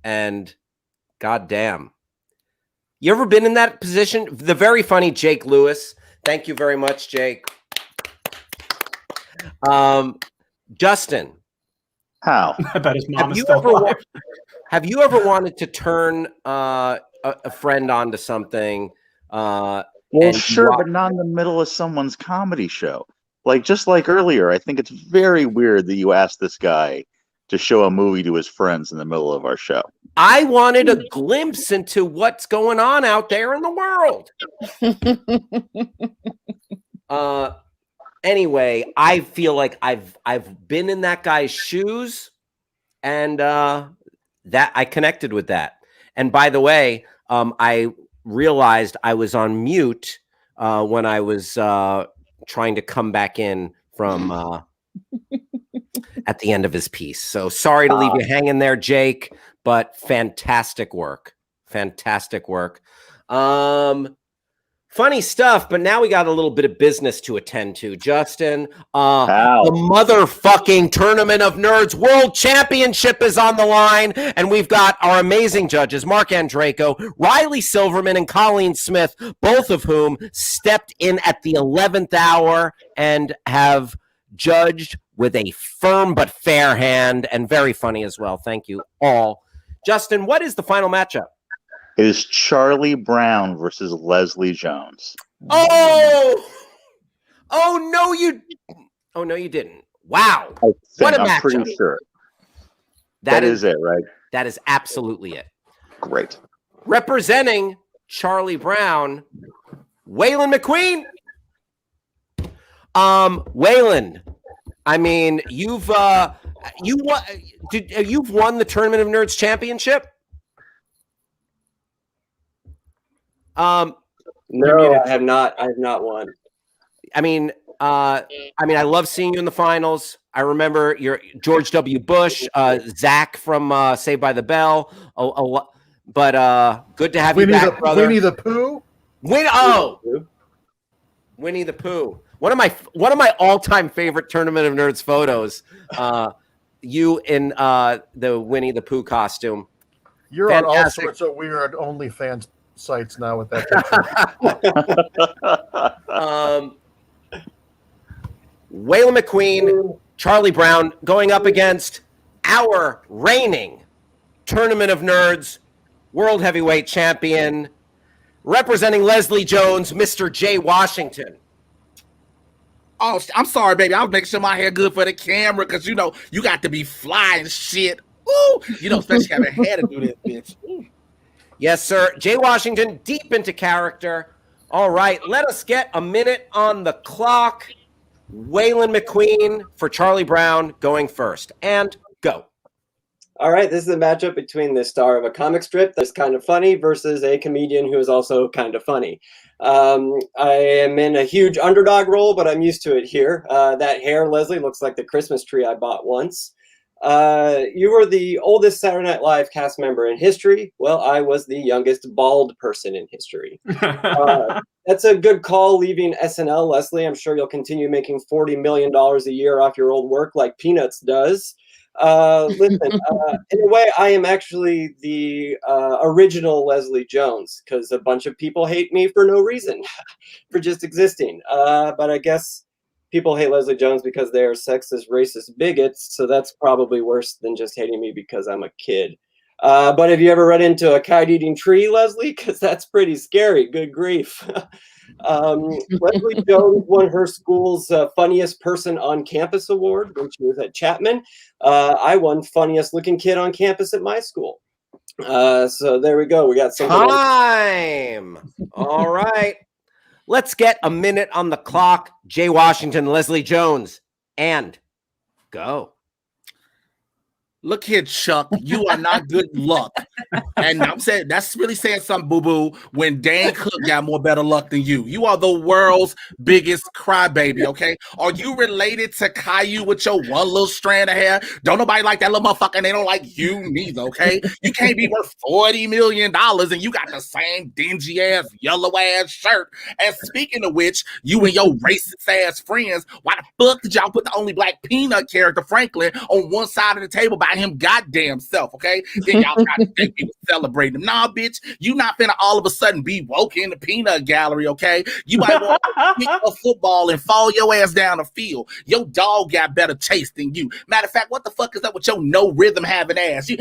And goddamn. You ever been in that position? The very funny Jake Lewis. Thank you very much, Jake. Justin. How? I bet his mom is still alive. Have you ever wanted to turn a friend onto something? Well, sure, but not in the middle of someone's comedy show. Like, just like earlier, I think it's very weird that you asked this guy to show a movie to his friends in the middle of our show. I wanted a glimpse into what's going on out there in the world. Anyway, I feel like I've been in that guy's shoes, and that I connected with that. And by the way, I realized I was on mute when I was trying to come back in from at the end of his piece. So sorry to leave you hanging there, Jake, but fantastic work. Fantastic work. Funny stuff, but now we got a little bit of business to attend to. Justin, the motherfucking Tournament of Nerds World Championship is on the line, and we've got our amazing judges, Mark Andraco, Riley Silverman, and Colleen Smith, both of whom stepped in at the 11th hour and have judged with a firm but fair hand, and very funny as well. Thank you all. Justin, what is the final matchup? It is Charlie Brown versus Leslie Jones. Oh no, you didn't. Wow. What a matchup. I'm pretty sure. That is it, right? That is absolutely it. Great. Representing Charlie Brown, Waylon McQueen. Waylon, I mean, you've won the Tournament of Nerds championship. No, I have not. I have not won. I mean, I love seeing you in the finals. I remember your George W. Bush, Zach from Saved by the Bell. But good to have you back, brother. Winnie the Pooh. Winnie the Pooh. One of my all-time favorite Tournament of Nerds photos. You in the Winnie the Pooh costume. You're on all sorts of weird OnlyFans sites now with that picture. Waylon McQueen, Charlie Brown going up against our reigning Tournament of Nerds World Heavyweight Champion, representing Leslie Jones, Mr. Jay Washington. Oh, I'm sorry, baby. I was making sure my hair good for the camera because, you know, you got to be fly and shit. Ooh, you know, especially having hair to do this, bitch. Ooh. Yes, sir. Jay Washington, deep into character. All right, let us get a minute on the clock. Waylon McQueen for Charlie Brown going first. And go. All right, this is a matchup between the star of a comic strip that's kind of funny versus a comedian who is also kind of funny. I am in a huge underdog role, but I'm used to it here. That hair, Leslie, looks like the Christmas tree I bought once. You were the oldest Saturday Night Live cast member in history. Well, I was the youngest bald person in history. That's a good call leaving SNL, Leslie. I'm sure you'll continue making $40 million a year off your old work like Peanuts does. Listen, in a way, I am actually the original Leslie Jones because a bunch of people hate me for no reason, for just existing. But I guess people hate Leslie Jones because they are sexist, racist bigots, so that's probably worse than just hating me because I'm a kid. But have you ever run into a kite-eating tree, Leslie? Because that's pretty scary. Good grief. Leslie Jones won her school's Funniest Person on Campus award when she was at Chapman. I won Funniest Looking Kid on Campus at my school. So there we go. We got some time. All right. Let's get a minute on the clock. Jay Washington, Leslie Jones, and go. Look here, Chuck. You are not good luck. And I'm saying that's really saying something, boo-boo, when Dan Cook got more better luck than you. You are the world's biggest crybaby, okay? Are you related to Caillou with your one little strand of hair? Don't nobody like that little motherfucker, and they don't like you neither, okay? You can't be worth $40 million and you got the same dingy-ass, yellow-ass shirt. And speaking of which, you and your racist-ass friends, why the fuck did y'all put the only black peanut character, Franklin, on one side of the table by him goddamn self, okay? Then y'all try to think we were celebrating him. Nah, bitch, you not finna all of a sudden be woke in the peanut gallery, okay? You might want to pick a football and fall your ass down the field. Your dog got better taste than you. Matter of fact, what the fuck is up with your no rhythm having ass? You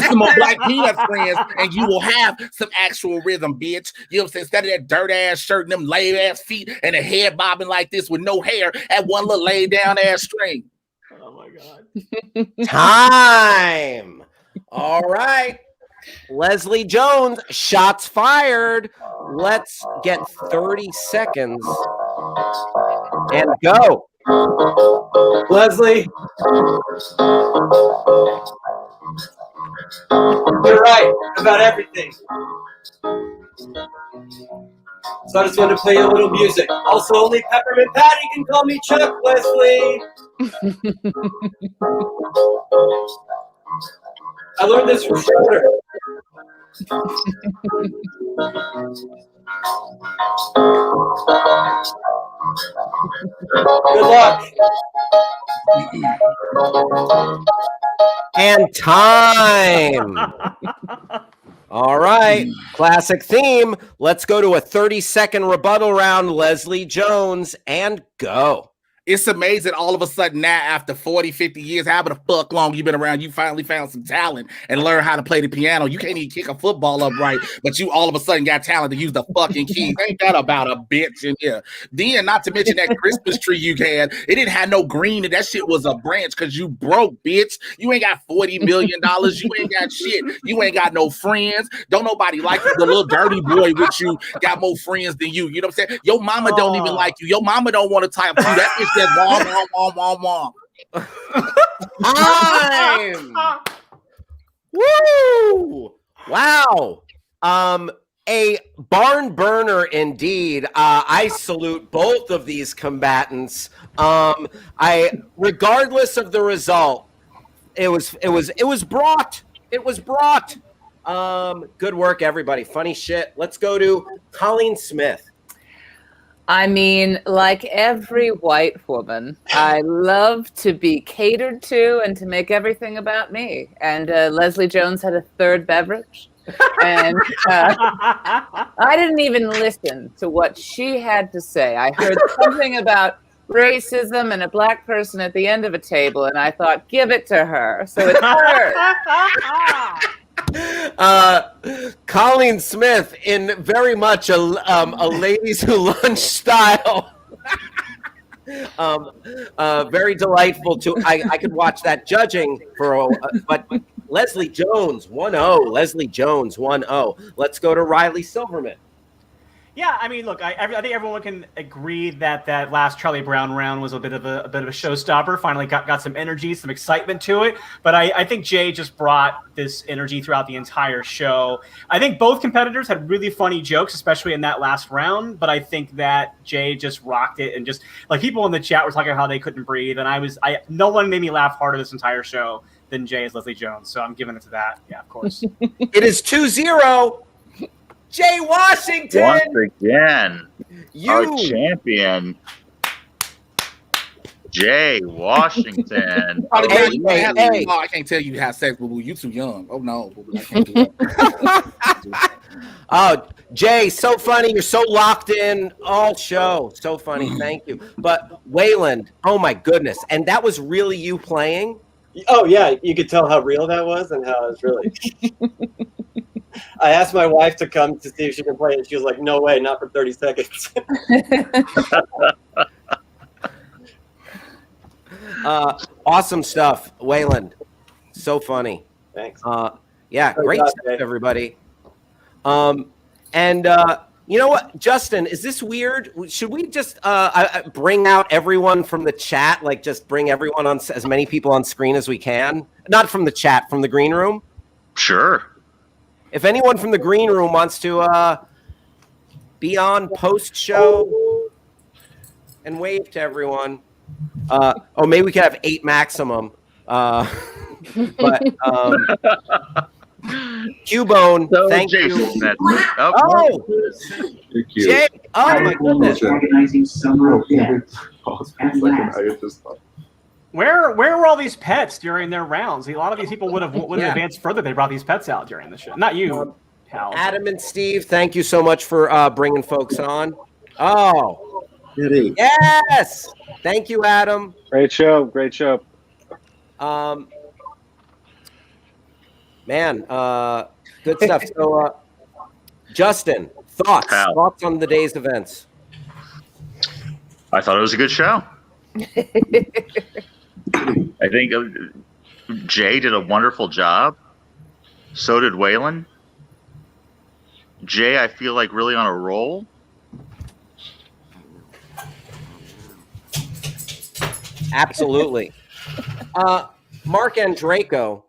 some more black peanut friends, and you will have some actual rhythm, bitch. You know what I'm saying? Instead of that dirt ass shirt and them laid ass feet and a head bobbing like this with no hair at one little laid down ass string. Oh my god. Time. All right. Leslie Jones, shots fired. Let's get 30 seconds and go. Leslie, you're right about everything. So I just wanted to play a little music. Also, only Peppermint Patty can call me Chuck, Leslie. I learned this from Schroeder. Good luck. And time. All right. Classic theme. Let's go to a 30-second rebuttal round. Leslie Jones, and go. It's amazing all of a sudden now after 40, 50 years, however the fuck long you've been around, you finally found some talent and learn how to play the piano. You can't even kick a football up right, but you all of a sudden got talent to use the fucking keys. Ain't that about a bitch in here? Then, not to mention that Christmas tree you had, it didn't have no green and that shit was a branch because you broke, bitch. You ain't got $40 million. You ain't got shit. You ain't got no friends. Don't nobody like you. The little dirty boy with you got more friends than you. You know what I'm saying? Your mama don't even like you. Your mama don't want to type to you. That bitch says wom. Time. Woo! Wow. A barn burner indeed. I salute both of these combatants. Regardless of the result, it was brought. It was brought. Good work, everybody. Funny shit. Let's go to Colleen Smith. I mean, like every white woman, I love to be catered to and to make everything about me. And Leslie Jones had a third beverage. And I didn't even listen to what she had to say. I heard something about racism and a black person at the end of a table, and I thought, give it to her. So it's her. Colleen Smith in very much a ladies who lunch style. Very delightful to. I could watch that judging but Leslie Jones 1-0. Leslie Jones 1-0. Let's go to Riley Silverman. Yeah, I mean, look, I think everyone can agree that last Charlie Brown round was a bit of a showstopper. Finally got some energy, some excitement to it. But I think Jay just brought this energy throughout the entire show. I think both competitors had really funny jokes, especially in that last round. But I think that Jay just rocked it, and just like people in the chat were talking about how they couldn't breathe, and no one made me laugh harder this entire show than Jay as Leslie Jones. So I'm giving it to that. Yeah, of course. It is 2-0. Jay Washington. Once again, our champion, Jay Washington. Hey. Oh, I can't tell you to have sex, boo boo. You too young. Oh no, boo boo. I can't do that. Oh, Jay, so funny. You're so locked in all show. So funny. Thank you. But Wayland, oh my goodness. And that was really you playing? Oh yeah, you could tell how real that was and how it was really. I asked my wife to come to see if she can play, and she was like, "No way, not for 30 seconds." Awesome stuff, Wayland. So funny. Thanks. Yeah, great job, stuff, Jay. everybody. You know what, Justin? Is this weird? Should we just bring out everyone from the chat? Like, just bring everyone on, as many people on screen as we can. Not from the chat, from the green room. Sure. If anyone from the green room wants to be on post show and wave to everyone, maybe we could have 8 maximum. But Q-Bone, thank you. Oh, Jay! Oh my goodness! Where were all these pets during their rounds? A lot of these people would have advanced further. They brought these pets out during the show. Not you, pal. Adam and Steve, thank you so much for bringing folks on. Oh, yes! Thank you, Adam. Great show. Great show. Man, good stuff. So, Justin, thoughts on the day's events? I thought it was a good show. I think Jay did a wonderful job. So did Waylon. Jay, I feel like really on a roll. Absolutely. Mark Andraco.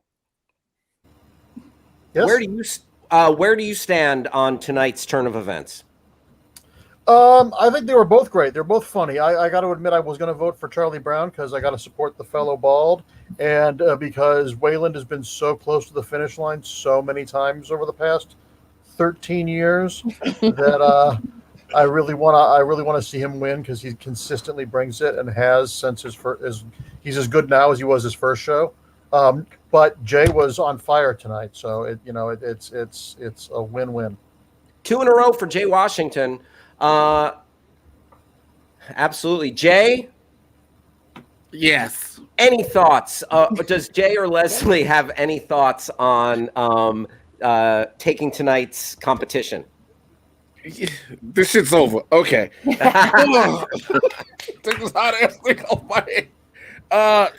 Yes? Where do you stand on tonight's turn of events? I think they were both great. They're both funny. I got to admit, I was going to vote for Charlie Brown because I got to support the fellow bald, and because Wayland has been so close to the finish line so many times over the past 13 years that I really want to see him win because he consistently brings it and has since he's as good now as he was his first show. But Jay was on fire tonight, so it's a win-win. 2 in a row for Jay Washington. Absolutely. Jay? Yes. Any thoughts? Does Jay or Leslie have any thoughts on taking tonight's competition? This shit's over. Okay. Take this hot ass thing off my head.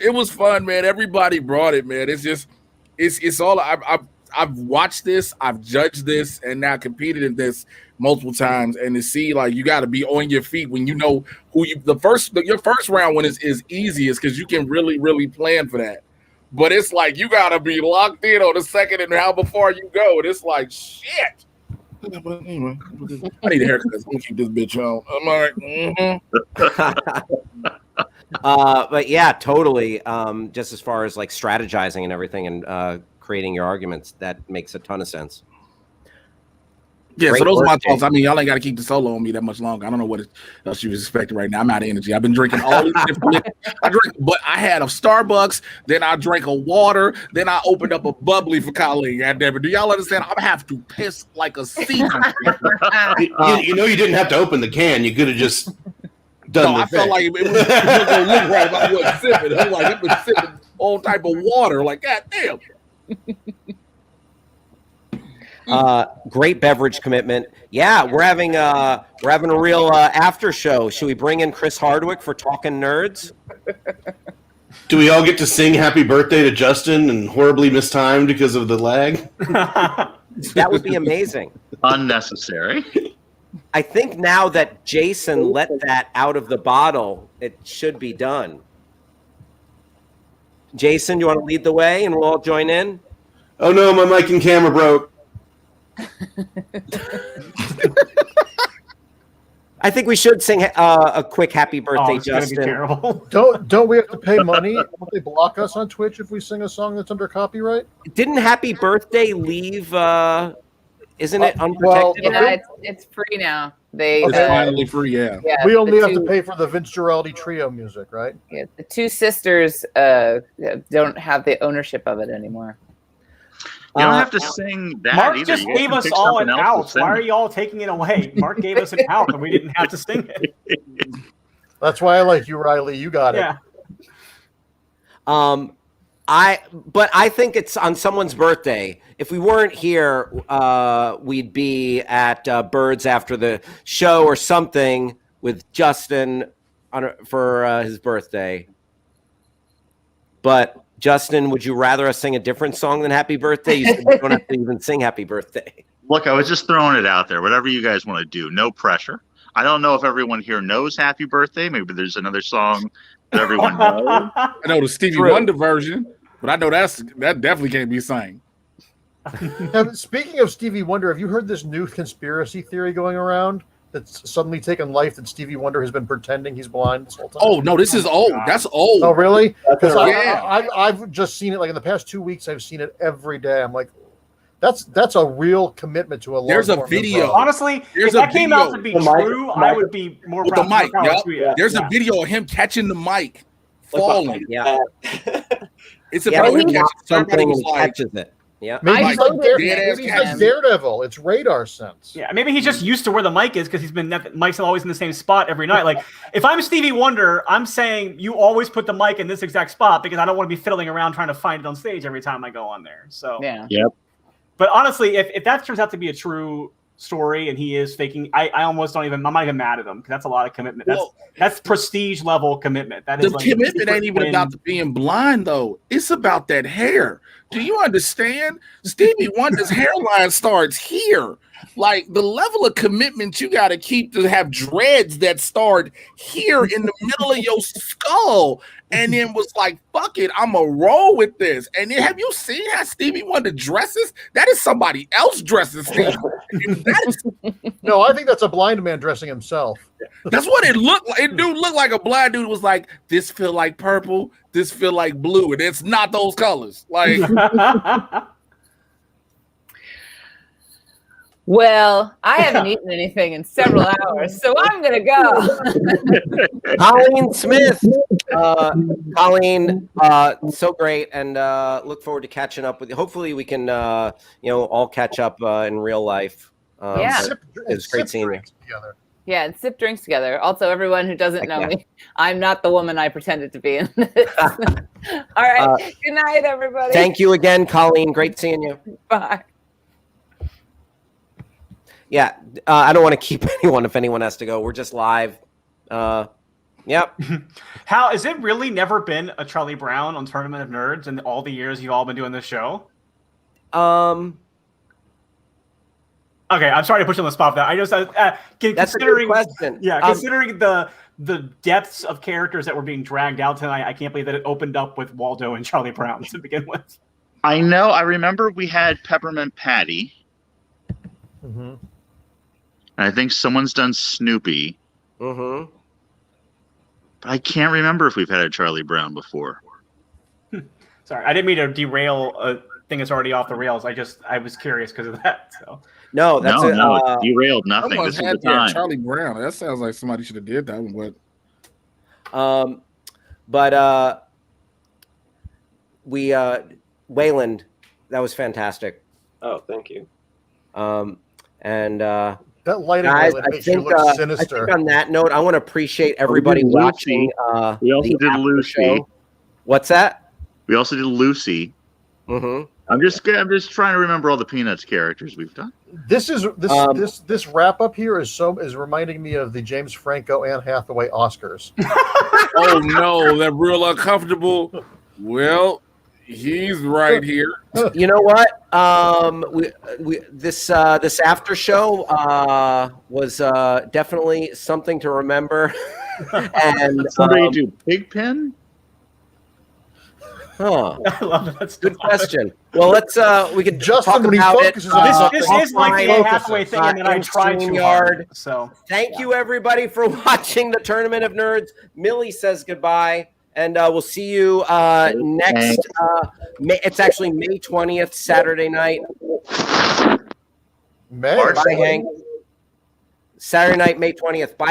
It was fun, man. Everybody brought it, man. It's all I've watched this, I've judged this, and now competed in this multiple times. And to see, like, you got to be on your feet when you know who your first round when is easiest because you can really, really plan for that. but it's like you gotta be locked in on the second and how before you go, and it's like shit. But anyway, I need a haircut. I'm gonna keep this bitch on. I'm like, But yeah, totally. Just as far as like strategizing and everything and creating your arguments, that makes a ton of sense. yeah, Great so those are work, my thoughts. Jason. I mean, y'all ain't got to keep the solo on me that much longer. I don't know what else you was expecting right now. I'm out of energy. I've been drinking all these different. But I had a Starbucks, then I drank a water, then I opened up a bubbly for Colleen. Goddamn, do y'all understand? I'm gonna have to piss like a season. You know, you didn't have to open the can. You could have just done. No, the I felt thing. like it wasn't gonna look right if I wasn't sipping. I'm like, I've been sipping all type of water. Like, goddamn. Great beverage commitment. Yeah, we're having a real after show. Should we bring in Chris Hardwick for Talking Nerds? Do we all get to sing "Happy Birthday" to Justin and horribly mistimed because of the lag? That would be amazing. Unnecessary. I think now that Jason let that out of the bottle, it should be done. Jason, you want to lead the way and we'll all join in? Oh no, my mic and camera broke. I think we should sing a quick happy birthday, it's gonna be Justin. terrible. Don't we have to pay money? Don't they block us on Twitch if we sing a song that's under copyright? Didn't Happy Birthday leave? Isn't it unprotected? well, Yeah, it's free now. They It's finally free. Yeah. yeah, we only the have to two- pay for the Vince Giraldi trio music, right? Yeah, the two sisters don't have the ownership of it anymore. You don't have to sing that Mark either. just You gave can us pick all an something else to out. sing. Why are you all taking it away? Mark gave us an out, and we didn't have to sing it. That's why I like you, Riley. You got it. Yeah. But I think it's on someone's birthday. If we weren't here, we'd be at Birds after the show or something with Justin for his birthday. But Justin, would you rather us sing a different song than Happy Birthday? You said you don't have to even sing Happy Birthday. Look, I was just throwing it out there. Whatever you guys want to do, no pressure. I don't know if everyone here knows Happy Birthday. Maybe there's another song that everyone knows. I know the Stevie True. Wonder version, but I know that definitely can't be sang. Now, speaking of Stevie Wonder, have you heard this new conspiracy theory going around that's suddenly taken life that Stevie Wonder has been pretending he's blind this whole time? Oh no, this is old. That's old. Oh, really? Because Yeah. I've just seen it like in the past 2 weeks. I've seen it every day. I'm like, that's a real commitment to a. There's a long-form video. improv. Honestly, There's if that a came out video. to be The mic- true, mic- I would be more With the proud. mic, more proud yup. to it. There's Yeah. a video of him catching the mic falling. Yeah. It's Yeah, about but him he catching drops somebody something was and he like, catches it. Yeah. Maybe I he's like, voted maybe he's him. like Daredevil. It's radar sense. Yeah, maybe he's just used to where the mic is because he's been mic's always in the same spot every night. Like, if I'm Stevie Wonder, I'm saying you always put the mic in this exact spot because I don't want to be fiddling around trying to find it on stage every time I go on there. So Yeah. Yep. But honestly, if that turns out to be a true story and he is faking, I almost don't even. I'm not even mad at him because that's a lot of commitment. That's prestige level commitment. That the is like commitment ain't even when- about the being blind though. It's about that hair. Do you understand? Stevie Wonder's hairline starts here. Like the level of commitment you got to keep to have dreads that start here in the middle of your skull, and then was like, "Fuck it, I'm gonna roll with this." And then, have you seen how Stevie Wonder dresses? That is somebody else dressing Stevie. No, I think that's a blind man dressing himself. That's what it looked like. It do look like a blind dude was like, "This feel like purple, this feel like blue," and it's not those colors. Like, Well, I haven't eaten anything in several hours, so I'm gonna go. Colleen Smith. Colleen, so great, and look forward to catching up with you. Hopefully, we can, all catch up in real life. Yeah. but it was great seeing you. Together. Yeah, and sip drinks together. Also, everyone who doesn't know me, I'm not the woman I pretended to be in this. All right. Good night, everybody. Thank you again, Colleen. Great seeing you. Bye. Yeah, I don't want to keep anyone if anyone has to go. We're just live. Yep. How is it really never been a Charlie Brown on Tournament of Nerds in all the years you've all been doing this show? Okay, I'm sorry to put you on the spot. That I just That's a good considering question. Yeah, considering the the depths of characters that were being dragged out tonight. I can't believe that it opened up with Waldo and Charlie Brown to begin with. I know. I remember we had Peppermint Patty. Mm-hmm. And I think someone's done Snoopy. Mm-hmm. But I can't remember if we've had a Charlie Brown before. Sorry, I didn't mean to derail a thing that's already off the rails. I was curious because of that. So No, that's it derailed nothing. Someone This is the had to have time. Charlie Brown. That sounds like somebody should have did that one, but we Wayland, that was fantastic. Oh, thank you. And That lighting guys, really I makes you think, look I sinister. think on that note, I want to appreciate everybody Lucy. watching. We also the did after Lucy. show. What's that? We also did Lucy. Mm-hmm. I'm just trying to remember all the Peanuts characters we've done. This wrap up here is reminding me of the James Franco Anne Hathaway Oscars. Oh no, that real uncomfortable. Well, he's right here. You know what? This after show was definitely something to remember. And Somebody do Pigpen? Huh. I love that. That's good question. Well, let's we could Justin, talk when he about it. focuses on something, This is like the Anne Hathaway thing, and then I in tried too StreamYard. hard. So Thank you, everybody, for watching the Tournament of Nerds. Millie says goodbye, and we'll see you next. It's actually May 20th, Saturday night. May. Bye, Hank. Saturday night, May 20th. Bye.